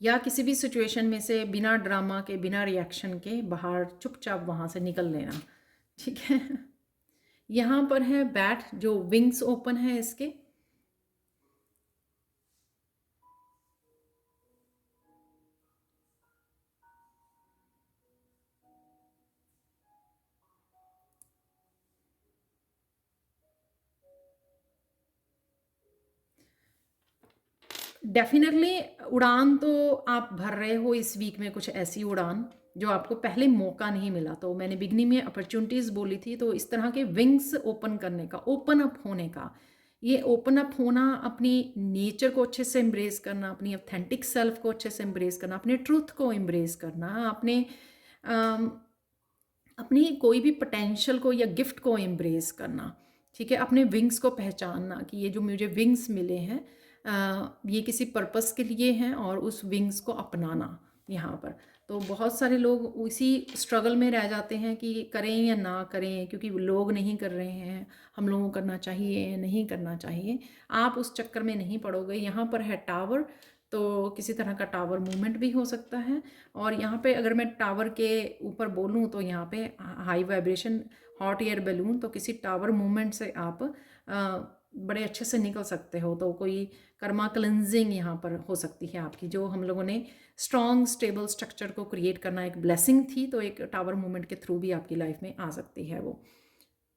या किसी भी सिचुएशन में से बिना ड्रामा के, बिना रिएक्शन के बाहर चुपचाप वहाँ से निकल लेना, ठीक है। यहाँ पर है बैट, जो विंग्स ओपन है इसके। डेफिनेटली उड़ान तो आप भर रहे हो इस वीक में, कुछ ऐसी उड़ान जो आपको पहले मौका नहीं मिला। तो मैंने बिगनिंग में अपॉर्चुनिटीज़ बोली थी, तो इस तरह के विंग्स ओपन करने का, ओपन अप होने का, ये ओपन अप होना, अपनी नेचर को अच्छे से एम्ब्रेस करना, अपनी ऑथेंटिक सेल्फ को अच्छे से एम्ब्रेस करना, अपने ट्रूथ को एम्ब्रेस करना, अपनी कोई भी पोटेंशियल को या गिफ्ट को एम्ब्रेस करना, ठीक है। अपने विंग्स को पहचानना कि ये जो मुझे विंग्स मिले हैं ये किसी पर्पस के लिए हैं, और उस विंग्स को अपनाना यहाँ पर। तो बहुत सारे लोग उसी स्ट्रगल में रह जाते हैं कि करें या ना करें, क्योंकि लोग नहीं कर रहे हैं, हम लोगों को करना चाहिए या नहीं करना चाहिए। आप उस चक्कर में नहीं पड़ोगे। यहाँ पर है टावर, तो किसी तरह का टावर मूवमेंट भी हो सकता है। और यहाँ पे अगर मैं टावर के ऊपर बोलूँ तो यहाँ पे high vibration hot air balloon, तो किसी टावर मूवमेंट से आप बड़े अच्छे से निकल सकते हो। तो कोई कर्मा क्लेंजिंग यहाँ पर हो सकती है आपकी, जो हम लोगों ने स्ट्रॉन्ग स्टेबल स्ट्रक्चर को क्रिएट करना एक ब्लेसिंग थी, तो एक टावर मूवमेंट के थ्रू भी आपकी लाइफ में आ सकती है वो।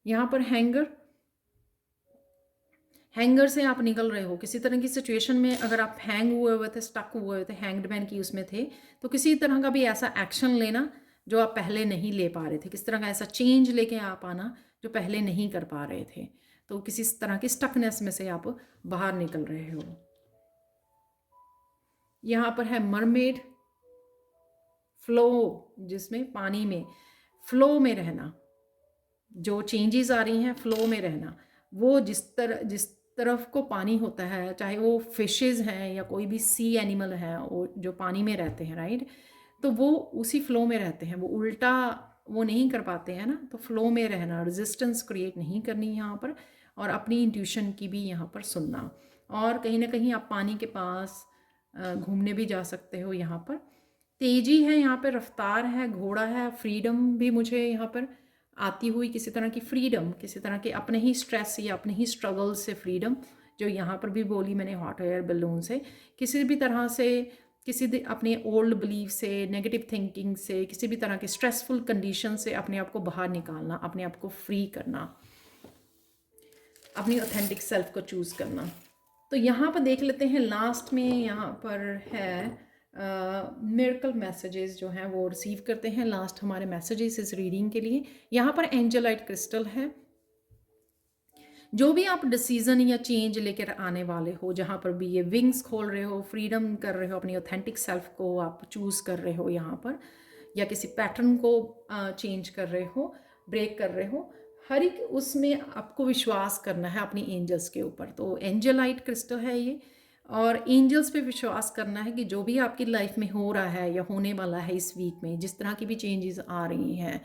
यहाँ पर हैंगर, हैंगर से आप निकल रहे हो किसी तरह की सिचुएशन में। अगर आप हैंग हुए थे, स्टक हुए हुए थे, हैंग्ड मैन की उसमें थे, तो किसी तरह का भी ऐसा एक्शन लेना जो आप पहले नहीं ले पा रहे थे, किस तरह का ऐसा चेंज लेके आप आना जो पहले नहीं कर पा रहे थे। तो किसी तरह की स्टकनेस में से आप बाहर निकल रहे हो। यहाँ पर है मरमेड, फ्लो, जिसमें पानी में फ्लो में रहना, जो चेंजेस आ रही हैं फ्लो में रहना। वो जिस तरफ को पानी होता है, चाहे वो फिशेस हैं या कोई भी सी एनिमल है, वो जो पानी में रहते हैं, राइट। तो वो उसी फ्लो में रहते हैं, वो उल्टा वो नहीं कर पाते हैं ना। तो फ्लो में रहना, रेजिस्टेंस क्रिएट नहीं करनी यहाँ पर, और अपनी इंट्यूशन की भी यहाँ पर सुनना। और कहीं ना कहीं आप पानी के पास घूमने भी जा सकते हो। यहाँ पर तेजी है, यहाँ पर रफ्तार है, घोड़ा है, फ्रीडम भी मुझे यहाँ पर आती हुई, किसी तरह की फ्रीडम, किसी तरह के अपने ही स्ट्रेस या अपने ही स्ट्रगल से फ्रीडम, जो यहाँ पर भी बोली मैंने हॉट एयर बलून से, किसी भी तरह से, अपने ओल्ड बिलीफ से, नेगेटिव थिंकिंग से, किसी भी तरह के स्ट्रेसफुल कंडीशन से अपने आप को बाहर निकालना, अपने आप को फ्री करना, अपनी ऑथेंटिक सेल्फ को चूज़ करना। तो यहाँ पर देख लेते हैं लास्ट में, यहाँ पर है मिरेकल मैसेजेस जो हैं वो रिसीव करते हैं लास्ट हमारे मैसेजेस इस रीडिंग के लिए। यहाँ पर एंजेलाइट क्रिस्टल है। जो भी आप डिसीजन या चेंज लेकर आने वाले हो, जहाँ पर भी ये विंग्स खोल रहे हो, फ्रीडम कर रहे हो, अपनी ऑथेंटिक सेल्फ को आप चूज़ कर रहे हो यहाँ पर, या किसी पैटर्न को चेंज कर रहे हो, ब्रेक कर रहे हो, हर एक उसमें आपको विश्वास करना है अपनी एंजल्स के ऊपर। तो एंजलाइट क्रिस्टल है ये, और एंजल्स पे विश्वास करना है कि जो भी आपकी लाइफ में हो रहा है या होने वाला है इस वीक में, जिस तरह की भी चेंजेस आ रही हैं,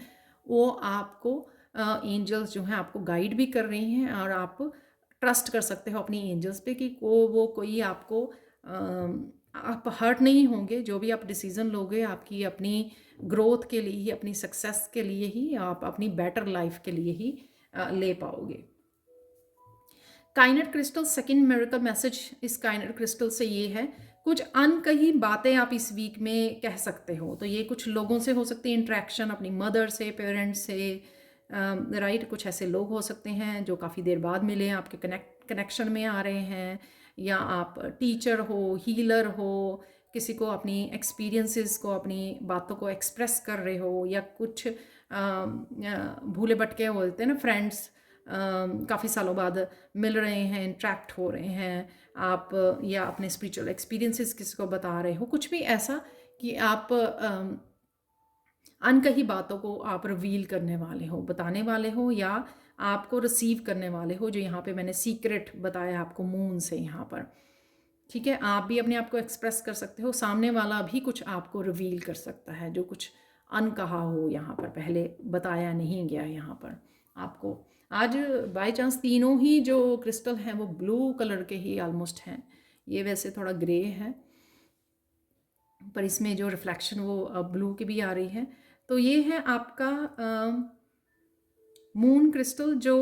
वो आपको एंजल्स जो हैं आपको गाइड भी कर रही हैं, और आप ट्रस्ट कर सकते हो अपनी एंजल्स पे कि वो कोई आपको आप हर्ट नहीं होंगे। जो भी आप डिसीज़न लोगे आपकी अपनी ग्रोथ के लिए ही, अपनी सक्सेस के लिए ही, आप अपनी बेटर लाइफ के लिए ही ले पाओगे। काइनेट क्रिस्टल सेकंड मिरेकल मैसेज इस काइनेट क्रिस्टल से ये है, कुछ अनकही बातें आप इस वीक में कह सकते हो। तो ये कुछ लोगों से हो सकती है इंट्रैक्शन, अपनी मदर से, पेरेंट्स से, राइट। कुछ ऐसे लोग हो सकते हैं जो काफ़ी देर बाद मिले हैं, आपके कनेक्शन में आ रहे हैं, या आप टीचर हो, हीलर हो, किसी को अपनी एक्सपीरियंसेस को, अपनी बातों को एक्सप्रेस कर रहे हो, या कुछ भूले भटके बोलते हैं ना फ्रेंड्स, काफ़ी सालों बाद मिल रहे हैं, इंट्रैक्ट हो रहे हैं आप, या अपने स्पिरिचुअल एक्सपीरियंसेस किसी को बता रहे हो, कुछ भी ऐसा कि आप अनकही बातों को आप रिवील करने वाले हो, बताने वाले हो, या आपको रिसीव करने वाले हो। जो यहाँ पे मैंने सीक्रेट बताया आपको मून से यहाँ पर, ठीक है। आप भी अपने आप को एक्सप्रेस कर सकते हो, सामने वाला भी कुछ आपको रिवील कर सकता है जो कुछ अनकहा हो, यहाँ पर पहले बताया नहीं गया यहाँ पर आपको। आज बाय चांस तीनों ही जो क्रिस्टल हैं वो ब्लू कलर के ही ऑलमोस्ट हैं। ये वैसे थोड़ा ग्रे है, पर इसमें जो रिफ्लेक्शन वो ब्लू की भी आ रही है। तो ये है आपका मून क्रिस्टल, जो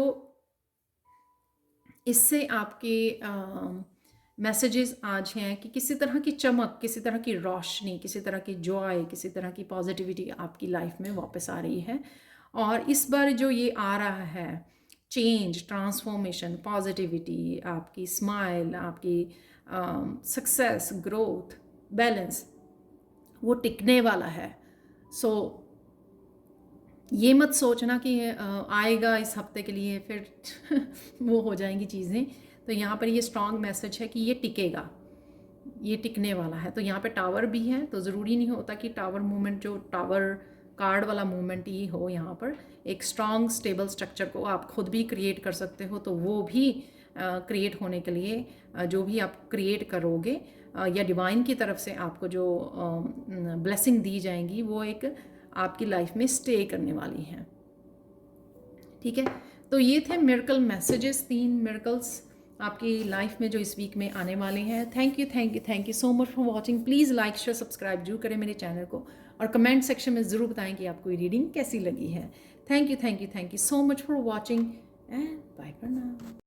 इससे आपके मैसेजेस आज हैं कि किसी तरह की चमक, किसी तरह की रोशनी, किसी तरह की जॉय, किसी तरह की पॉजिटिविटी आपकी लाइफ में वापस आ रही है। और इस बार जो ये आ रहा है चेंज, ट्रांसफॉर्मेशन, पॉजिटिविटी, आपकी स्माइल, आपकी सक्सेस, ग्रोथ, बैलेंस, वो टिकने वाला है। सो ये मत सोचना कि आएगा इस हफ्ते के लिए फिर वो हो जाएंगी चीज़ें। तो यहाँ पर ये स्ट्रॉन्ग मैसेज है कि ये टिकेगा, ये टिकने वाला है। तो यहाँ पे टावर भी है, तो ज़रूरी नहीं होता कि टावर मूवमेंट, जो टावर कार्ड वाला मूवमेंट ही हो। यहाँ पर एक स्ट्रॉन्ग स्टेबल स्ट्रक्चर को आप खुद भी क्रिएट कर सकते हो। तो वो भी क्रिएट होने के लिए जो भी आप क्रिएट करोगे, या डिवाइन की तरफ से आपको जो ब्लेसिंग दी जाएंगी, वो एक आपकी लाइफ में स्टे करने वाली हैं, ठीक है। तो ये थे मिरेकल मैसेजेस, 3 मिरेकल्स आपकी लाइफ में जो इस वीक में आने वाले हैं। Thank you so much for watching. Please like, share, subscribe जरूर करें मेरे चैनल को, और कमेंट सेक्शन में ज़रूर बताएं कि आपको ये रीडिंग कैसी लगी है। Thank you so much for watching, and bye for now.